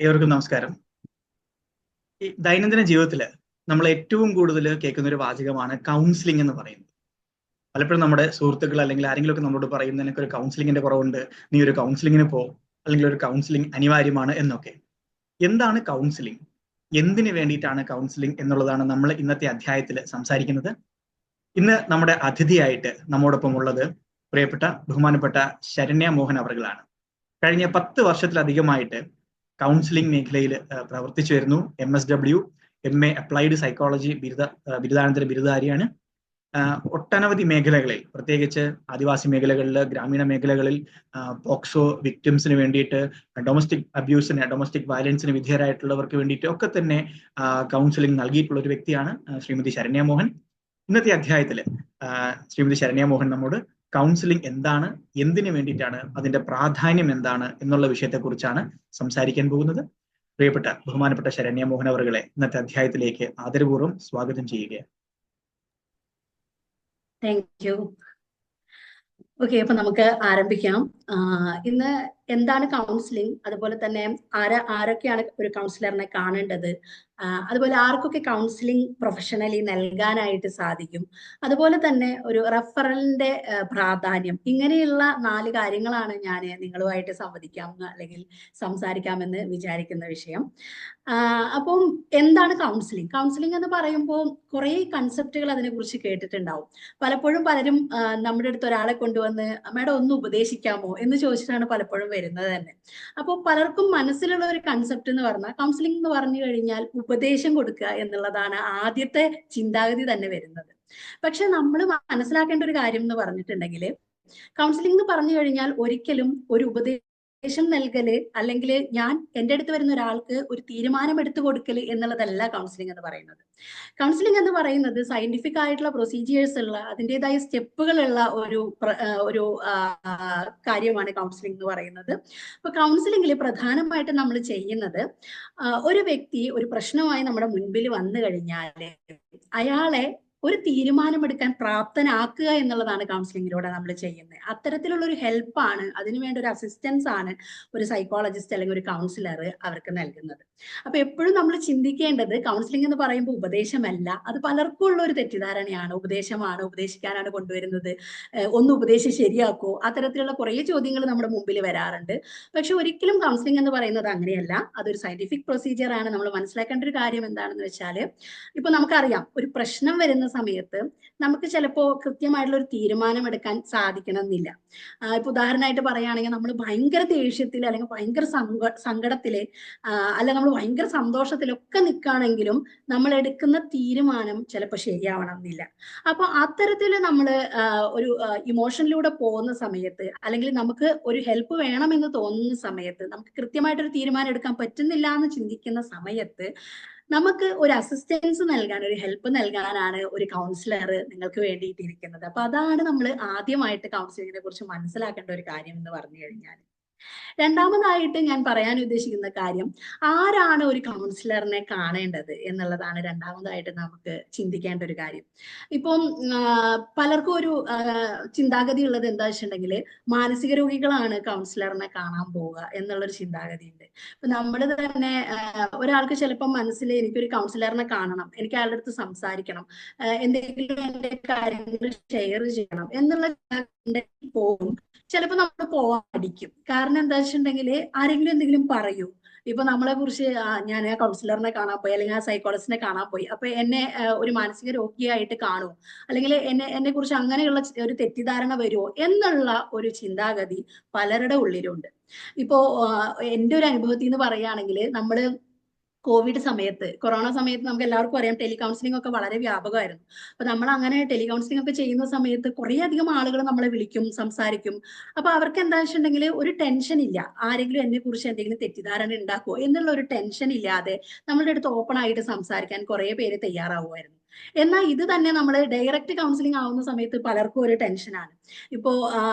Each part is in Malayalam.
ഏവർക്കും നമസ്കാരം. ഈ ദൈനംദിന ജീവിതത്തിൽ നമ്മൾ ഏറ്റവും കൂടുതൽ കേൾക്കുന്ന ഒരു വാചകമാണ് കൗൺസിലിംഗ് എന്ന് പറയുന്നത്. പലപ്പോഴും നമ്മുടെ സുഹൃത്തുക്കൾ അല്ലെങ്കിൽ ആരെങ്കിലും ഒക്കെ നമ്മളോട് പറയും, നിനക്ക് ഒരു കൗൺസിലിങ്ങിന്റെ കുറവുണ്ട്, നീ ഒരു കൗൺസിലിങ്ങിന് പോ, അല്ലെങ്കിൽ ഒരു കൗൺസിലിംഗ് അനിവാര്യമാണ് എന്നൊക്കെ. എന്താണ് കൗൺസിലിംഗ്, എന്തിനു വേണ്ടിയിട്ടാണ് കൗൺസിലിംഗ് എന്നുള്ളതാണ് നമ്മൾ ഇന്നത്തെ അധ്യായത്തിൽ സംസാരിക്കുന്നത്. ഇന്ന് നമ്മുടെ അതിഥിയായിട്ട് നമ്മോടൊപ്പം ഉള്ളത് പ്രിയപ്പെട്ട ബഹുമാനപ്പെട്ട ശരണ്യ മോഹൻ അവർകളാണ്. കഴിഞ്ഞ 10 വർഷത്തിലധികമായിട്ട് കൗൺസിലിംഗ് മേഖലയിൽ പ്രവർത്തിച്ചു വരുന്നു. MSW MA അപ്ലൈഡ് സൈക്കോളജി ബിരുദാനന്തര ബിരുദധാരിയാണ്. ഒട്ടനവധി മേഖലകളിൽ, പ്രത്യേകിച്ച് ആദിവാസി മേഖലകളിൽ, ഗ്രാമീണ മേഖലകളിൽ പോക്സോ വിക്ടിംസിന് വേണ്ടിയിട്ട്, ഡൊമസ്റ്റിക് അബ്യൂസിന്, ഡൊമസ്റ്റിക് വയലൻസിന് വിധേയരായിട്ടുള്ളവർക്ക് വേണ്ടിയിട്ട് ഒക്കെ തന്നെ കൗൺസിലിംഗ് നൽകിയിട്ടുള്ള ഒരു വ്യക്തിയാണ് ശ്രീമതി ശരണ്യ മോഹൻ. ഇന്നത്തെ അധ്യായത്തിൽ ശ്രീമതി ശരണ്യ മോഹൻ നമ്മോട് കൗൺസിലിംഗ് എന്താണ്, എന്തിനു വേണ്ടിയിട്ടാണ്, അതിന്റെ പ്രാധാന്യം എന്താണ് എന്നുള്ള വിഷയത്തെക്കുറിച്ചാണ് സംസാരിക്കാൻ പോകുന്നത്. പ്രിയപ്പെട്ട ബഹുമാനപ്പെട്ട ശരണ്യ മോഹൻ അവർകളെ ഇന്നത്തെ അധ്യായത്തിലേക്ക് ആദരപൂർവ്വം സ്വാഗതം ചെയ്യുകയാണ്. Thank you. ഓക്കെ, അപ്പൊ നമുക്ക് ആരംഭിക്കാം. ഇന്ന് എന്താണ് കൗൺസിലിംഗ്, അതുപോലെ തന്നെ ആരൊക്കെയാണ് ഒരു കൗൺസിലറിനെ കാണേണ്ടത്, അതുപോലെ ആർക്കൊക്കെ കൗൺസിലിംഗ് പ്രൊഫഷണലി നൽകാനായിട്ട് സാധിക്കും, അതുപോലെ തന്നെ ഒരു റെഫറലിന്റെ പ്രാധാന്യം, ഇങ്ങനെയുള്ള 4 കാര്യങ്ങളാണ് ഞാൻ നിങ്ങളുമായിട്ട് അല്ലെങ്കിൽ സംസാരിക്കാമെന്ന് വിചാരിക്കുന്ന വിഷയം. അപ്പം എന്താണ് കൗൺസിലിംഗ്? കൗൺസിലിംഗ് എന്ന് പറയുമ്പോൾ കുറെ കൺസെപ്റ്റുകൾ അതിനെക്കുറിച്ച് കേട്ടിട്ടുണ്ടാവും. പലപ്പോഴും പലരും നമ്മുടെ അടുത്ത് ഒരാളെ കൊണ്ടുവന്ന് മേഡം ഒന്ന് ഉപദേശിക്കാമോ എന്ന് ചോദിച്ചിട്ടാണ് പലപ്പോഴും വരുന്നത് തന്നെ. അപ്പോൾ പലർക്കും മനസ്സിലുള്ള ഒരു കൺസെപ്റ്റ് എന്ന് പറഞ്ഞാൽ കൗൺസിലിംഗ് എന്ന് പറഞ്ഞു കഴിഞ്ഞാൽ ഉപദേശം കൊടുക്കുക എന്നുള്ളതാണ് ആദ്യത്തെ ചിന്താഗതി തന്നെ വരുന്നത്. പക്ഷെ നമ്മൾ മനസ്സിലാക്കേണ്ട ഒരു കാര്യം എന്ന് പറഞ്ഞിട്ടുണ്ടെങ്കിൽ, കൗൺസിലിംഗ് എന്ന് പറഞ്ഞു കഴിഞ്ഞാൽ ഒരിക്കലും ഒരു ഉപദേശം നൽകല്, അല്ലെങ്കിൽ ഞാൻ എൻ്റെ അടുത്ത് വരുന്ന ഒരാൾക്ക് ഒരു തീരുമാനം എടുത്തു കൊടുക്കല് എന്നുള്ളതല്ല കൗൺസിലിംഗ് എന്ന് പറയുന്നത്. കൗൺസിലിംഗ് എന്ന് പറയുന്നത് സയന്റിഫിക് ആയിട്ടുള്ള പ്രൊസീജിയേഴ്സ് ഉള്ള, അതിൻ്റെതായ സ്റ്റെപ്പുകളുള്ള ഒരു കാര്യമാണ് കൗൺസിലിംഗ് എന്ന് പറയുന്നത്. അപ്പൊ കൗൺസിലിംഗിൽ പ്രധാനമായിട്ട് നമ്മൾ ചെയ്യുന്നത്, ഒരു വ്യക്തി ഒരു പ്രശ്നമായി നമ്മുടെ മുൻപിൽ വന്നു കഴിഞ്ഞാൽ അയാളെ ഒരു തീരുമാനമെടുക്കാൻ പ്രാപ്തനാക്കുക എന്നുള്ളതാണ് കൗൺസിലിങ്ങിലൂടെ നമ്മൾ ചെയ്യുന്നത്. അത്തരത്തിലുള്ള ഒരു ഹെൽപ്പാണ്, അതിനുവേണ്ട ഒരു അസിസ്റ്റൻസ് ആണ് ഒരു സൈക്കോളജിസ്റ്റ് അല്ലെങ്കിൽ ഒരു കൗൺസിലർ അവർക്ക് നൽകുന്നത്. അപ്പൊ എപ്പോഴും നമ്മൾ ചിന്തിക്കേണ്ടത്, കൗൺസിലിംഗ് എന്ന് പറയുമ്പോൾ ഉപദേശമല്ല. അത് പലർക്കും ഉള്ള ഒരു തെറ്റിദ്ധാരണയാണ്. ഉപദേശമാണ്, ഉപദേശിക്കാനാണ് കൊണ്ടുവരുന്നത്, ഒന്ന് ഉപദേശിച്ച് ശരിയാക്കോ, അത്തരത്തിലുള്ള കുറെ ചോദ്യങ്ങൾ നമ്മുടെ മുമ്പിൽ വരാറുണ്ട്. പക്ഷെ ഒരിക്കലും കൗൺസിലിംഗ് എന്ന് പറയുന്നത് അങ്ങനെയല്ല. അതൊരു സയന്റിഫിക് പ്രൊസീജിയർ ആണ്. നമ്മൾ മനസ്സിലാക്കേണ്ട ഒരു കാര്യം എന്താണെന്ന് വെച്ചാൽ, ഇപ്പൊ നമുക്കറിയാം, ഒരു പ്രശ്നം വരുന്ന സമയത്ത് നമുക്ക് ചിലപ്പോൾ കൃത്യമായിട്ടുള്ള ഒരു തീരുമാനം എടുക്കാൻ സാധിക്കണമെന്നില്ല. ഇപ്പൊ ഉദാഹരണമായിട്ട് പറയുകയാണെങ്കിൽ, നമ്മൾ ഭയങ്കര ദേഷ്യത്തിൽ അല്ലെങ്കിൽ ഭയങ്കര സങ്കടത്തില് അല്ല നമ്മൾ ഭയങ്കര സന്തോഷത്തിലൊക്കെ നിൽക്കുകയാണെങ്കിലും നമ്മൾ എടുക്കുന്ന തീരുമാനം ചിലപ്പോൾ ശരിയാവണം എന്നില്ല. അപ്പൊ അത്തരത്തിൽ നമ്മൾ ഒരു ഇമോഷനിലൂടെ പോകുന്ന സമയത്ത്, അല്ലെങ്കിൽ നമുക്ക് ഒരു ഹെൽപ്പ് വേണമെന്ന് തോന്നുന്ന സമയത്ത്, നമുക്ക് കൃത്യമായിട്ടൊരു തീരുമാനം എടുക്കാൻ പറ്റുന്നില്ല എന്ന് ചിന്തിക്കുന്ന സമയത്ത് നമുക്ക് ഒരു അസിസ്റ്റൻസ് നൽകാൻ, ഒരു ഹെൽപ്പ് നൽകാനാണ് ഒരു കൗൺസിലർ നിങ്ങൾക്ക് വേണ്ടിയിട്ടിരിക്കുന്നത്. അപ്പൊ അതാണ് നമ്മൾ ആദ്യമായിട്ട് കൗൺസിലിങ്ങിനെ കുറിച്ച് മനസ്സിലാക്കേണ്ട ഒരു കാര്യം എന്ന് പറഞ്ഞു കഴിഞ്ഞാൽ. രണ്ടാമതായിട്ട് ഞാൻ പറയാൻ ഉദ്ദേശിക്കുന്ന കാര്യം, ആരാണ് ഒരു കൗൺസിലറിനെ കാണേണ്ടത് എന്നുള്ളതാണ് രണ്ടാമതായിട്ട് നമുക്ക് ചിന്തിക്കേണ്ട ഒരു കാര്യം. ഇപ്പം പലർക്കും ഒരു ചിന്താഗതി ഉള്ളത് എന്താ വെച്ചിട്ടുണ്ടെങ്കിൽ, മാനസിക രോഗികളാണ് കൗൺസിലറിനെ കാണാൻ പോവുക എന്നുള്ളൊരു ചിന്താഗതി ഉണ്ട്. ഇപ്പൊ നമ്മൾ തന്നെ ഒരാൾക്ക് ചിലപ്പോൾ മനസ്സിൽ എനിക്കൊരു കൗൺസിലറിനെ കാണണം, എനിക്ക് അയാളുടെ അടുത്ത് സംസാരിക്കണം, എന്തെങ്കിലും എന്റെ കാര്യങ്ങൾ ഷെയർ ചെയ്യണം എന്നുള്ള പോകും. ചിലപ്പോൾ നമ്മൾ പോവാൻ പഠിക്കും. കാരണം എന്താ വെച്ചിട്ടുണ്ടെങ്കിൽ, ആരെങ്കിലും എന്തെങ്കിലും പറയൂ. ഇപ്പൊ നമ്മളെ കുറിച്ച് ഞാൻ ആ കൗൺസിലറിനെ കാണാൻ പോയി, അല്ലെങ്കിൽ ആ സൈക്കോളജിസ്റ്റിനെ കാണാൻ പോയി, അപ്പൊ എന്നെ ഒരു മാനസിക രോഗിയായിട്ട് കാണുമോ, അല്ലെങ്കിൽ എന്നെ കുറിച്ച് അങ്ങനെയുള്ള ഒരു തെറ്റിദ്ധാരണ വരുമോ എന്നുള്ള ഒരു ചിന്താഗതി പലരുടെ ഉള്ളിലുണ്ട്. ഇപ്പോ എൻ്റെ ഒരു അനുഭവത്തിൽ നിന്ന് പറയുകയാണെങ്കിൽ, നമ്മള് കൊറോണ സമയത്ത് നമുക്ക് എല്ലാവർക്കും അറിയാം, ടെലികൗൺസിലിംഗ് ഒക്കെ വളരെ വ്യാപകമായിരുന്നു. അപ്പൊ നമ്മൾ അങ്ങനെ ടെലികൗൺസിലിംഗ് ഒക്കെ ചെയ്യുന്ന സമയത്ത് കുറെ അധികം ആളുകൾ നമ്മളെ വിളിക്കും, സംസാരിക്കും. അപ്പൊ അവർക്ക് എന്താ വെച്ചിട്ടുണ്ടെങ്കിൽ ഒരു ടെൻഷൻ ഇല്ല, ആരെങ്കിലും എന്നെ കുറിച്ച് എന്തെങ്കിലും തെറ്റിദ്ധാരണ ഉണ്ടാക്കുമോ എന്നുള്ള ഒരു ടെൻഷൻ ഇല്ലാതെ നമ്മളുടെ അടുത്ത് ഓപ്പൺ ആയിട്ട് സംസാരിക്കാൻ കുറെ പേര് തയ്യാറാവുമായിരുന്നു. എന്നാൽ ഇത് തന്നെ നമ്മൾ ഡയറക്റ്റ് കൗൺസിലിംഗ് ആവുന്ന സമയത്ത് പലർക്കും ഒരു ടെൻഷനാണ്. ഇപ്പോ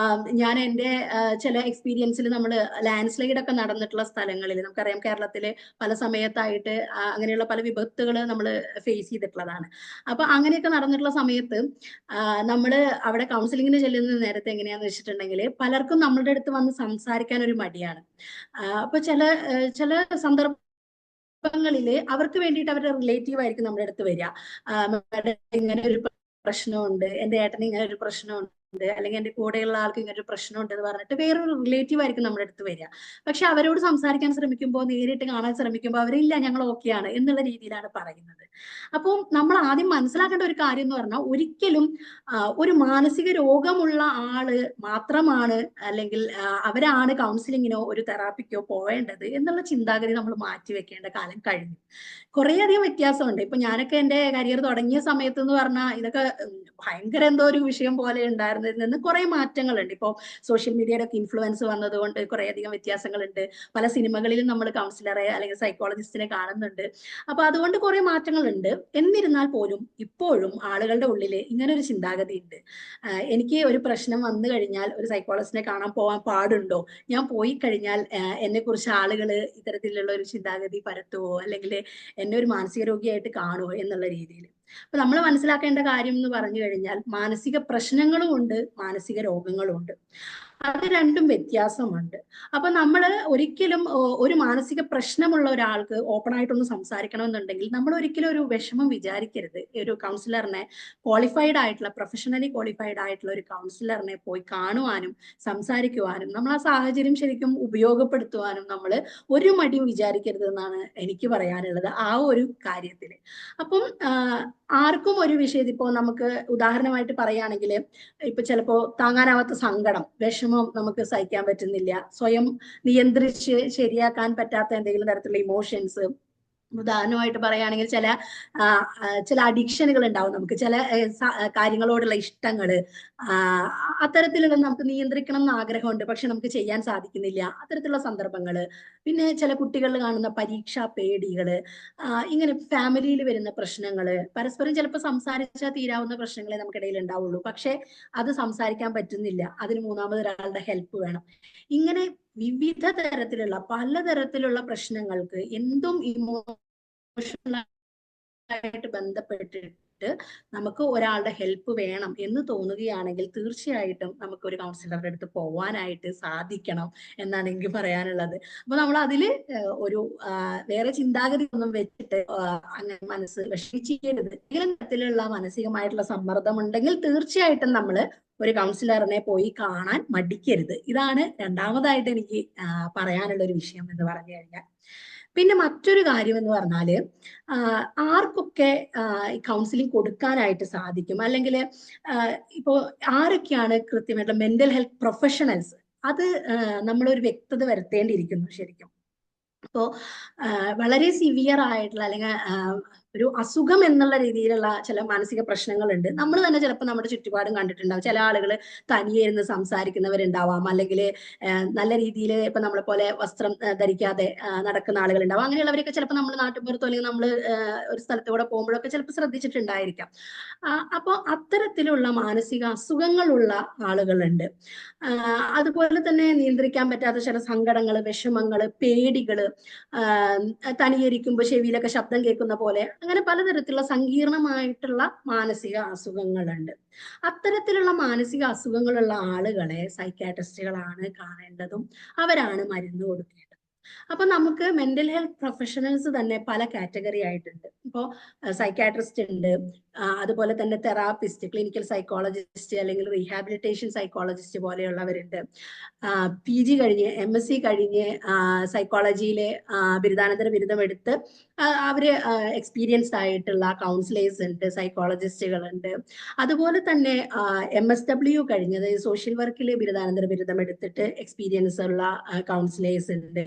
ഞാൻ എൻ്റെ ചില എക്സ്പീരിയൻസിൽ നമ്മൾ ലാൻഡ് സ്ലൈഡ് ഒക്കെ നടന്നിട്ടുള്ള സ്ഥലങ്ങളിൽ നമുക്കറിയാം കേരളത്തിലെ പല സമയത്തായിട്ട് അങ്ങനെയുള്ള പല വിപത്തുകൾ നമ്മൾ ഫേസ് ചെയ്തിട്ടുള്ളതാണ്. അപ്പൊ അങ്ങനെയൊക്കെ നടന്നിട്ടുള്ള സമയത്ത് നമ്മൾ അവിടെ കൗൺസിലിങ്ങിന് ചെല്ലുന്ന നേരത്തെ എങ്ങനെയാന്ന് വെച്ചിട്ടുണ്ടെങ്കിൽ പലർക്കും നമ്മളുടെ അടുത്ത് വന്ന് സംസാരിക്കാൻ ഒരു മടിയാണ്. അപ്പൊ ചില സന്ദർഭങ്ങളില് അവർക്ക് വേണ്ടിയിട്ട് അവരുടെ റിലേറ്റീവ് ആയിരിക്കും നമ്മുടെ അടുത്ത് വരിക. "മാഡം, ഇങ്ങനെ ഒരു പ്രശ്നമുണ്ട്, എന്റെ ഏട്ടന് ഇങ്ങനെ ഒരു പ്രശ്നമുണ്ട്, അല്ലെങ്കിൽ എന്റെ കൂടെയുള്ള ആൾക്ക് ഇങ്ങനെ ഒരു പ്രശ്നമുണ്ട്" എന്ന് പറഞ്ഞിട്ട് വേറൊരു റിലേറ്റീവ് ആയിരിക്കും നമ്മുടെ അടുത്ത് വരിക. പക്ഷെ അവരോട് സംസാരിക്കാൻ ശ്രമിക്കുമ്പോൾ, നേരിട്ട് കാണാൻ ശ്രമിക്കുമ്പോൾ അവരില്ല, ഞങ്ങൾ ഓക്കെയാണ് എന്നുള്ള രീതിയിലാണ് പറയുന്നത്. അപ്പോൾ നമ്മൾ ആദ്യം മനസ്സിലാക്കേണ്ട ഒരു കാര്യം എന്ന് പറഞ്ഞാൽ, ഒരിക്കലും ഒരു മാനസിക രോഗമുള്ള ആള് മാത്രമാണ് അല്ലെങ്കിൽ അവരാണ് കൗൺസിലിങ്ങിനോ ഒരു തെറാപ്പിക്കോ പോവേണ്ടത് എന്നുള്ള ചിന്താഗതി നമ്മൾ മാറ്റി വെക്കേണ്ട കാലം കഴിഞ്ഞു. കുറേയധികം വ്യത്യാസമുണ്ട്. ഇപ്പൊ ഞാനൊക്കെ എന്റെ കരിയർ തുടങ്ങിയ സമയത്ത് എന്ന് പറഞ്ഞാൽ ഇതൊക്കെ ഭയങ്കര എന്തോ ഒരു വിഷയം പോലെ ഉണ്ടായിരുന്നതിൽ നിന്ന് കുറെ മാറ്റങ്ങളുണ്ട്. ഇപ്പോൾ സോഷ്യൽ മീഡിയയുടെ ഒക്കെ ഇൻഫ്ലുവൻസ് വന്നതുകൊണ്ട് കുറേയധികം വ്യത്യാസങ്ങളുണ്ട്. പല സിനിമകളിലും നമ്മൾ കൗൺസിലറെ അല്ലെങ്കിൽ സൈക്കോളജിസ്റ്റിനെ കാണുന്നുണ്ട്. അപ്പൊ അതുകൊണ്ട് കുറെ മാറ്റങ്ങളുണ്ട്. എന്നിരുന്നാൽ പോലും ഇപ്പോഴും ആളുകളുടെ ഉള്ളിൽ ഇങ്ങനെ ഒരു ചിന്താഗതി ഉണ്ട്. എനിക്ക് ഒരു പ്രശ്നം വന്നു കഴിഞ്ഞാൽ ഒരു സൈക്കോളജിസ്റ്റിനെ കാണാൻ പോവാൻ പാടുണ്ടോ? ഞാൻ പോയി കഴിഞ്ഞാൽ എന്നെ കുറിച്ച് ആളുകൾ ഇത്തരത്തിലുള്ള ഒരു ചിന്താഗതി പരത്തുവോ, അല്ലെങ്കിൽ എന്നെ ഒരു മാനസിക രോഗിയായിട്ട് കാണുമോ എന്നുള്ള രീതിയിൽ. അപ്പൊ നമ്മൾ മനസ്സിലാക്കേണ്ട കാര്യം എന്ന് പറഞ്ഞു കഴിഞ്ഞാൽ, മാനസിക പ്രശ്നങ്ങളും ഉണ്ട്, മാനസിക രോഗങ്ങളും ഉണ്ട്. അത് രണ്ടും വ്യത്യാസമുണ്ട്. അപ്പൊ നമ്മൾ ഒരിക്കലും ഒരു മാനസിക പ്രശ്നമുള്ള ഒരാൾക്ക് ഓപ്പൺ ആയിട്ടൊന്ന് സംസാരിക്കണമെന്നുണ്ടെങ്കിൽ നമ്മൾ ഒരിക്കലും ഒരു വിഷമം വിചാരിക്കരുത്. ഒരു കൗൺസിലറിനെ, ക്വാളിഫൈഡ് ആയിട്ടുള്ള, പ്രൊഫഷണലി ക്വാളിഫൈഡ് ആയിട്ടുള്ള ഒരു കൗൺസിലറിനെ പോയി കാണുവാനും സംസാരിക്കുവാനും നമ്മൾ ആ സാഹചര്യം ശരിക്കും ഉപയോഗപ്പെടുത്തുവാനും നമ്മൾ ഒരു മടിയും വിചാരിക്കരുത് എന്നാണ് എനിക്ക് പറയാനുള്ളത് ആ ഒരു കാര്യത്തിൽ. അപ്പം ആർക്കും ഒരു വിഷയത്തിൽ, ഇപ്പോ നമുക്ക് ഉദാഹരണമായിട്ട് പറയുകയാണെങ്കിൽ, ഇപ്പൊ ചിലപ്പോ താങ്ങാനാവാത്ത സങ്കടം, വിഷമം നമുക്ക് സഹിക്കാൻ പറ്റുന്നില്ല, സ്വയം നിയന്ത്രിച്ച് ശരിയാക്കാൻ പറ്റാത്ത എന്തെങ്കിലും തരത്തിലുള്ള ഇമോഷൻസ്, ഉദാഹരണമായിട്ട് പറയുകയാണെങ്കിൽ ചില അഡിക്ഷനുകൾ ഉണ്ടാവും നമുക്ക്, ചില കാര്യങ്ങളോടുള്ള ഇഷ്ടങ്ങള്, അത്തരത്തിലുള്ള നമുക്ക് നിയന്ത്രിക്കണം എന്ന് ആഗ്രഹമുണ്ട്, പക്ഷെ നമുക്ക് ചെയ്യാൻ സാധിക്കുന്നില്ല, അത്തരത്തിലുള്ള സന്ദർഭങ്ങള്. പിന്നെ ചില കുട്ടികളിൽ കാണുന്ന പരീക്ഷാ പേടികള്, ഇങ്ങനെ ഫാമിലിയിൽ വരുന്ന പ്രശ്നങ്ങള്, പരസ്പരം ചിലപ്പോൾ സംസാരിച്ചാൽ തീരാവുന്ന പ്രശ്നങ്ങളെ നമുക്കിടയിൽ ഉണ്ടാവുള്ളൂ, പക്ഷെ അത് സംസാരിക്കാൻ പറ്റുന്നില്ല, അതിന് മൂന്നാമതൊരാളുടെ ഹെൽപ്പ് വേണം. ഇങ്ങനെ വിവിധ തരത്തിലുള്ള പലതരത്തിലുള്ള പ്രശ്നങ്ങൾക്ക് എന്തും ഇമോഷണലായിട്ട് ബന്ധപ്പെട്ടിട്ട് നമുക്ക് ഒരാളുടെ ഹെൽപ്പ് വേണം എന്ന് തോന്നുകയാണെങ്കിൽ തീർച്ചയായിട്ടും നമുക്ക് ഒരു കൗൺസിലറുടെ അടുത്ത് പോവാനായിട്ട് സാധിക്കണം എന്നാണ് എനിക്ക് പറയാനുള്ളത്. അപ്പൊ നമ്മൾ അതില് ഒരു വേറെ ചിന്താഗതി ഒന്നും വെച്ചിട്ട് അങ്ങനെ മനസ്സ് വിഷമിച്ചിരിക്കരുത്. ഏതെങ്കിലും തരത്തിലുള്ള മാനസികമായിട്ടുള്ള സമ്മർദ്ദം ഉണ്ടെങ്കിൽ തീർച്ചയായിട്ടും നമ്മൾ ഒരു കൗൺസിലറിനെ പോയി കാണാൻ മടിക്കരുത്. ഇതാണ് രണ്ടാമതായിട്ട് എനിക്ക് പറയാനുള്ള ഒരു വിഷയം എന്ന് പറഞ്ഞു കഴിഞ്ഞാൽ. പിന്നെ മറ്റൊരു കാര്യം എന്ന് പറഞ്ഞാല്, ആർക്കൊക്കെ കൗൺസിലിംഗ് കൊടുക്കാനായിട്ട് സാധിക്കും, അല്ലെങ്കിൽ ഇപ്പോ ആരൊക്കെയാണ് കൃത്യമായിട്ടുള്ള മെന്റൽ ഹെൽത്ത് പ്രൊഫഷണൽസ്, അത് നമ്മളൊരു വ്യക്തത വരുത്തേണ്ടിയിരിക്കുന്നു ശരിക്കും. ഇപ്പോ വളരെ സിവിയർ ആയിട്ടുള്ള അല്ലെങ്കിൽ ഒരു അസുഖം എന്നുള്ള രീതിയിലുള്ള ചില മാനസിക പ്രശ്നങ്ങളുണ്ട്. നമ്മൾ തന്നെ ചിലപ്പോൾ നമ്മുടെ ചുറ്റുപാടും കണ്ടിട്ടുണ്ടാവും. ചില ആളുകൾ തനിയെ ഇരുന്ന് സംസാരിക്കുന്നവരുണ്ടാവാം, അല്ലെങ്കിൽ നല്ല രീതിയിൽ ഇപ്പൊ നമ്മളെ പോലെ വസ്ത്രം ധരിക്കാതെ നടക്കുന്ന ആളുകൾ ഉണ്ടാവാം. അങ്ങനെയുള്ളവരൊക്കെ ചിലപ്പോൾ നമ്മൾ നാട്ടുപുറത്തോ അല്ലെങ്കിൽ നമ്മൾ ഒരു സ്ഥലത്തൂടെ പോകുമ്പോഴൊക്കെ ചിലപ്പോൾ ശ്രദ്ധിച്ചിട്ടുണ്ടായിരിക്കാം. അപ്പോൾ അത്തരത്തിലുള്ള മാനസിക അസുഖങ്ങളുള്ള ആളുകളുണ്ട്. അതുപോലെ തന്നെ നിയന്ത്രിക്കാൻ പറ്റാത്ത ചില സങ്കടങ്ങള്, വിഷമങ്ങള്, പേടികള്, തനിയിരിക്കുമ്പോൾ ചെവിയിലൊക്കെ ശബ്ദം കേൾക്കുന്ന പോലെ, അങ്ങനെ പലതരത്തിലുള്ള സങ്കീർണമായിട്ടുള്ള മാനസിക അസുഖങ്ങളുണ്ട്. അത്തരത്തിലുള്ള മാനസിക അസുഖങ്ങളുള്ള ആളുകളെ സൈക്കാട്രിസ്റ്റുകളാണ് കാണേണ്ടതും അവരാണ് മരുന്ന് കൊടുക്കേണ്ടത്. അപ്പൊ നമുക്ക് മെന്റൽ ഹെൽത്ത് പ്രൊഫഷണൽസ് തന്നെ പല കാറ്റഗറി ആയിട്ടുണ്ട്. ഇപ്പോ സൈക്കാട്രിസ്റ്റ് ഉണ്ട്, അതുപോലെ തന്നെ തെറാപ്പിസ്റ്റ്, ക്ലിനിക്കൽ സൈക്കോളജിസ്റ്റ് അല്ലെങ്കിൽ റീഹാബിലിറ്റേഷൻ സൈക്കോളജിസ്റ്റ് പോലെയുള്ളവരുണ്ട്. PG കഴിഞ്ഞ് MSc കഴിഞ്ഞ് സൈക്കോളജിയിലെ ബിരുദാനന്തര ബിരുദം എടുത്ത് അവര് എക്സ്പീരിയൻസ്ഡ് ആയിട്ടുള്ള കൗൺസിലേഴ്സ് ഉണ്ട്, സൈക്കോളജിസ്റ്റുകളുണ്ട്. അതുപോലെ തന്നെ MSW കഴിഞ്ഞത് സോഷ്യൽ വർക്കിൽ ബിരുദാനന്തര ബിരുദം എടുത്തിട്ട് എക്സ്പീരിയൻസ് ഉള്ള കൗൺസിലേഴ്സ് ഉണ്ട്.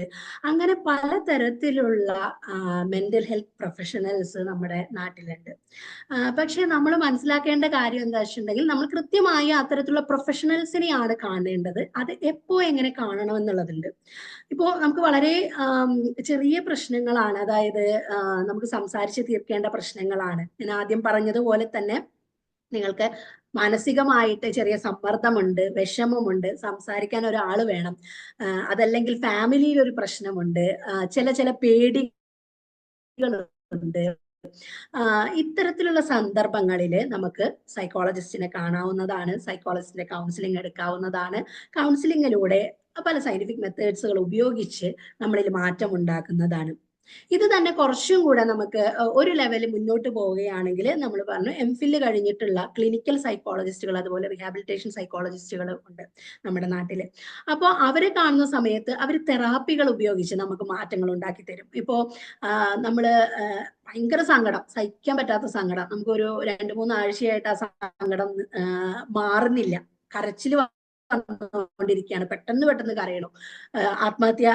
അങ്ങനെ പലതരത്തിലുള്ള മെന്റൽ ഹെൽത്ത് പ്രൊഫഷണൽസ് നമ്മുടെ നാട്ടിലുണ്ട്. പക്ഷെ നമ്മൾ മനസ്സിലാക്കേണ്ട കാര്യം എന്താ വെച്ചിട്ടുണ്ടെങ്കിൽ നമ്മൾ കൃത്യമായി അത്തരത്തിലുള്ള പ്രൊഫഷണൽസിനെയാണ് കാണേണ്ടത്. അത് എപ്പോ എങ്ങനെ കാണണം എന്നുള്ളതുണ്ട്. ഇപ്പോ നമുക്ക് വളരെ ചെറിയ പ്രശ്നങ്ങളാണ്, അതായത് നമുക്ക് സംസാരിച്ച് തീർക്കേണ്ട പ്രശ്നങ്ങളാണ്. ഞാൻ ആദ്യം പറഞ്ഞതുപോലെ തന്നെ നിങ്ങൾക്ക് മാനസികമായിട്ട് ചെറിയ സമ്മർദ്ദമുണ്ട്, വിഷമമുണ്ട്, സംസാരിക്കാൻ ഒരാൾ വേണം, അതല്ലെങ്കിൽ ഫാമിലിയിൽ ഒരു പ്രശ്നമുണ്ട്, ചില പേടികളുണ്ട്. ഇത്തരത്തിലുള്ള സന്ദർഭങ്ങളിൽ നമുക്ക് സൈക്കോളജിസ്റ്റിനെ കാണാവുന്നതാണ്, സൈക്കോളജിസ്റ്റിന്റെ കൗൺസിലിംഗ് എടുക്കാവുന്നതാണ്. കൗൺസിലിങ്ങിലൂടെ പല സയന്റിഫിക് മെത്തേഡ്സുകൾ ഉപയോഗിച്ച് നമ്മളിൽ മാറ്റം ഉണ്ടാക്കുന്നതാണ്. ഇത് തന്നെ കുറച്ചും കൂടെ നമുക്ക് ഒരു ലെവൽ മുന്നോട്ട് പോവുകയാണെങ്കിൽ നമ്മൾ പറഞ്ഞു എംഫിൽ കഴിഞ്ഞിട്ടുള്ള ക്ലിനിക്കൽ സൈക്കോളജിസ്റ്റുകൾ, അതുപോലെ റീഹാബിലിറ്റേഷൻ സൈക്കോളജിസ്റ്റുകൾ ഉണ്ട് നമ്മുടെ നാട്ടില്. അപ്പോൾ അവരെ കാണുന്ന സമയത്ത് അവർ തെറാപ്പികൾ ഉപയോഗിച്ച് നമുക്ക് മാറ്റങ്ങൾ ഉണ്ടാക്കി തരും. ഇപ്പോ നമ്മള് ഭയങ്കര സങ്കടം, സഹിക്കാൻ പറ്റാത്ത സങ്കടം, നമുക്കൊരു 2-3 ആഴ്ചയായിട്ട് ആ സങ്കടം മാറുന്നില്ല, കരച്ചിൽ കൊണ്ടിരിക്കുകയാണ്, പെട്ടെന്ന് കരയണം, ആത്മഹത്യ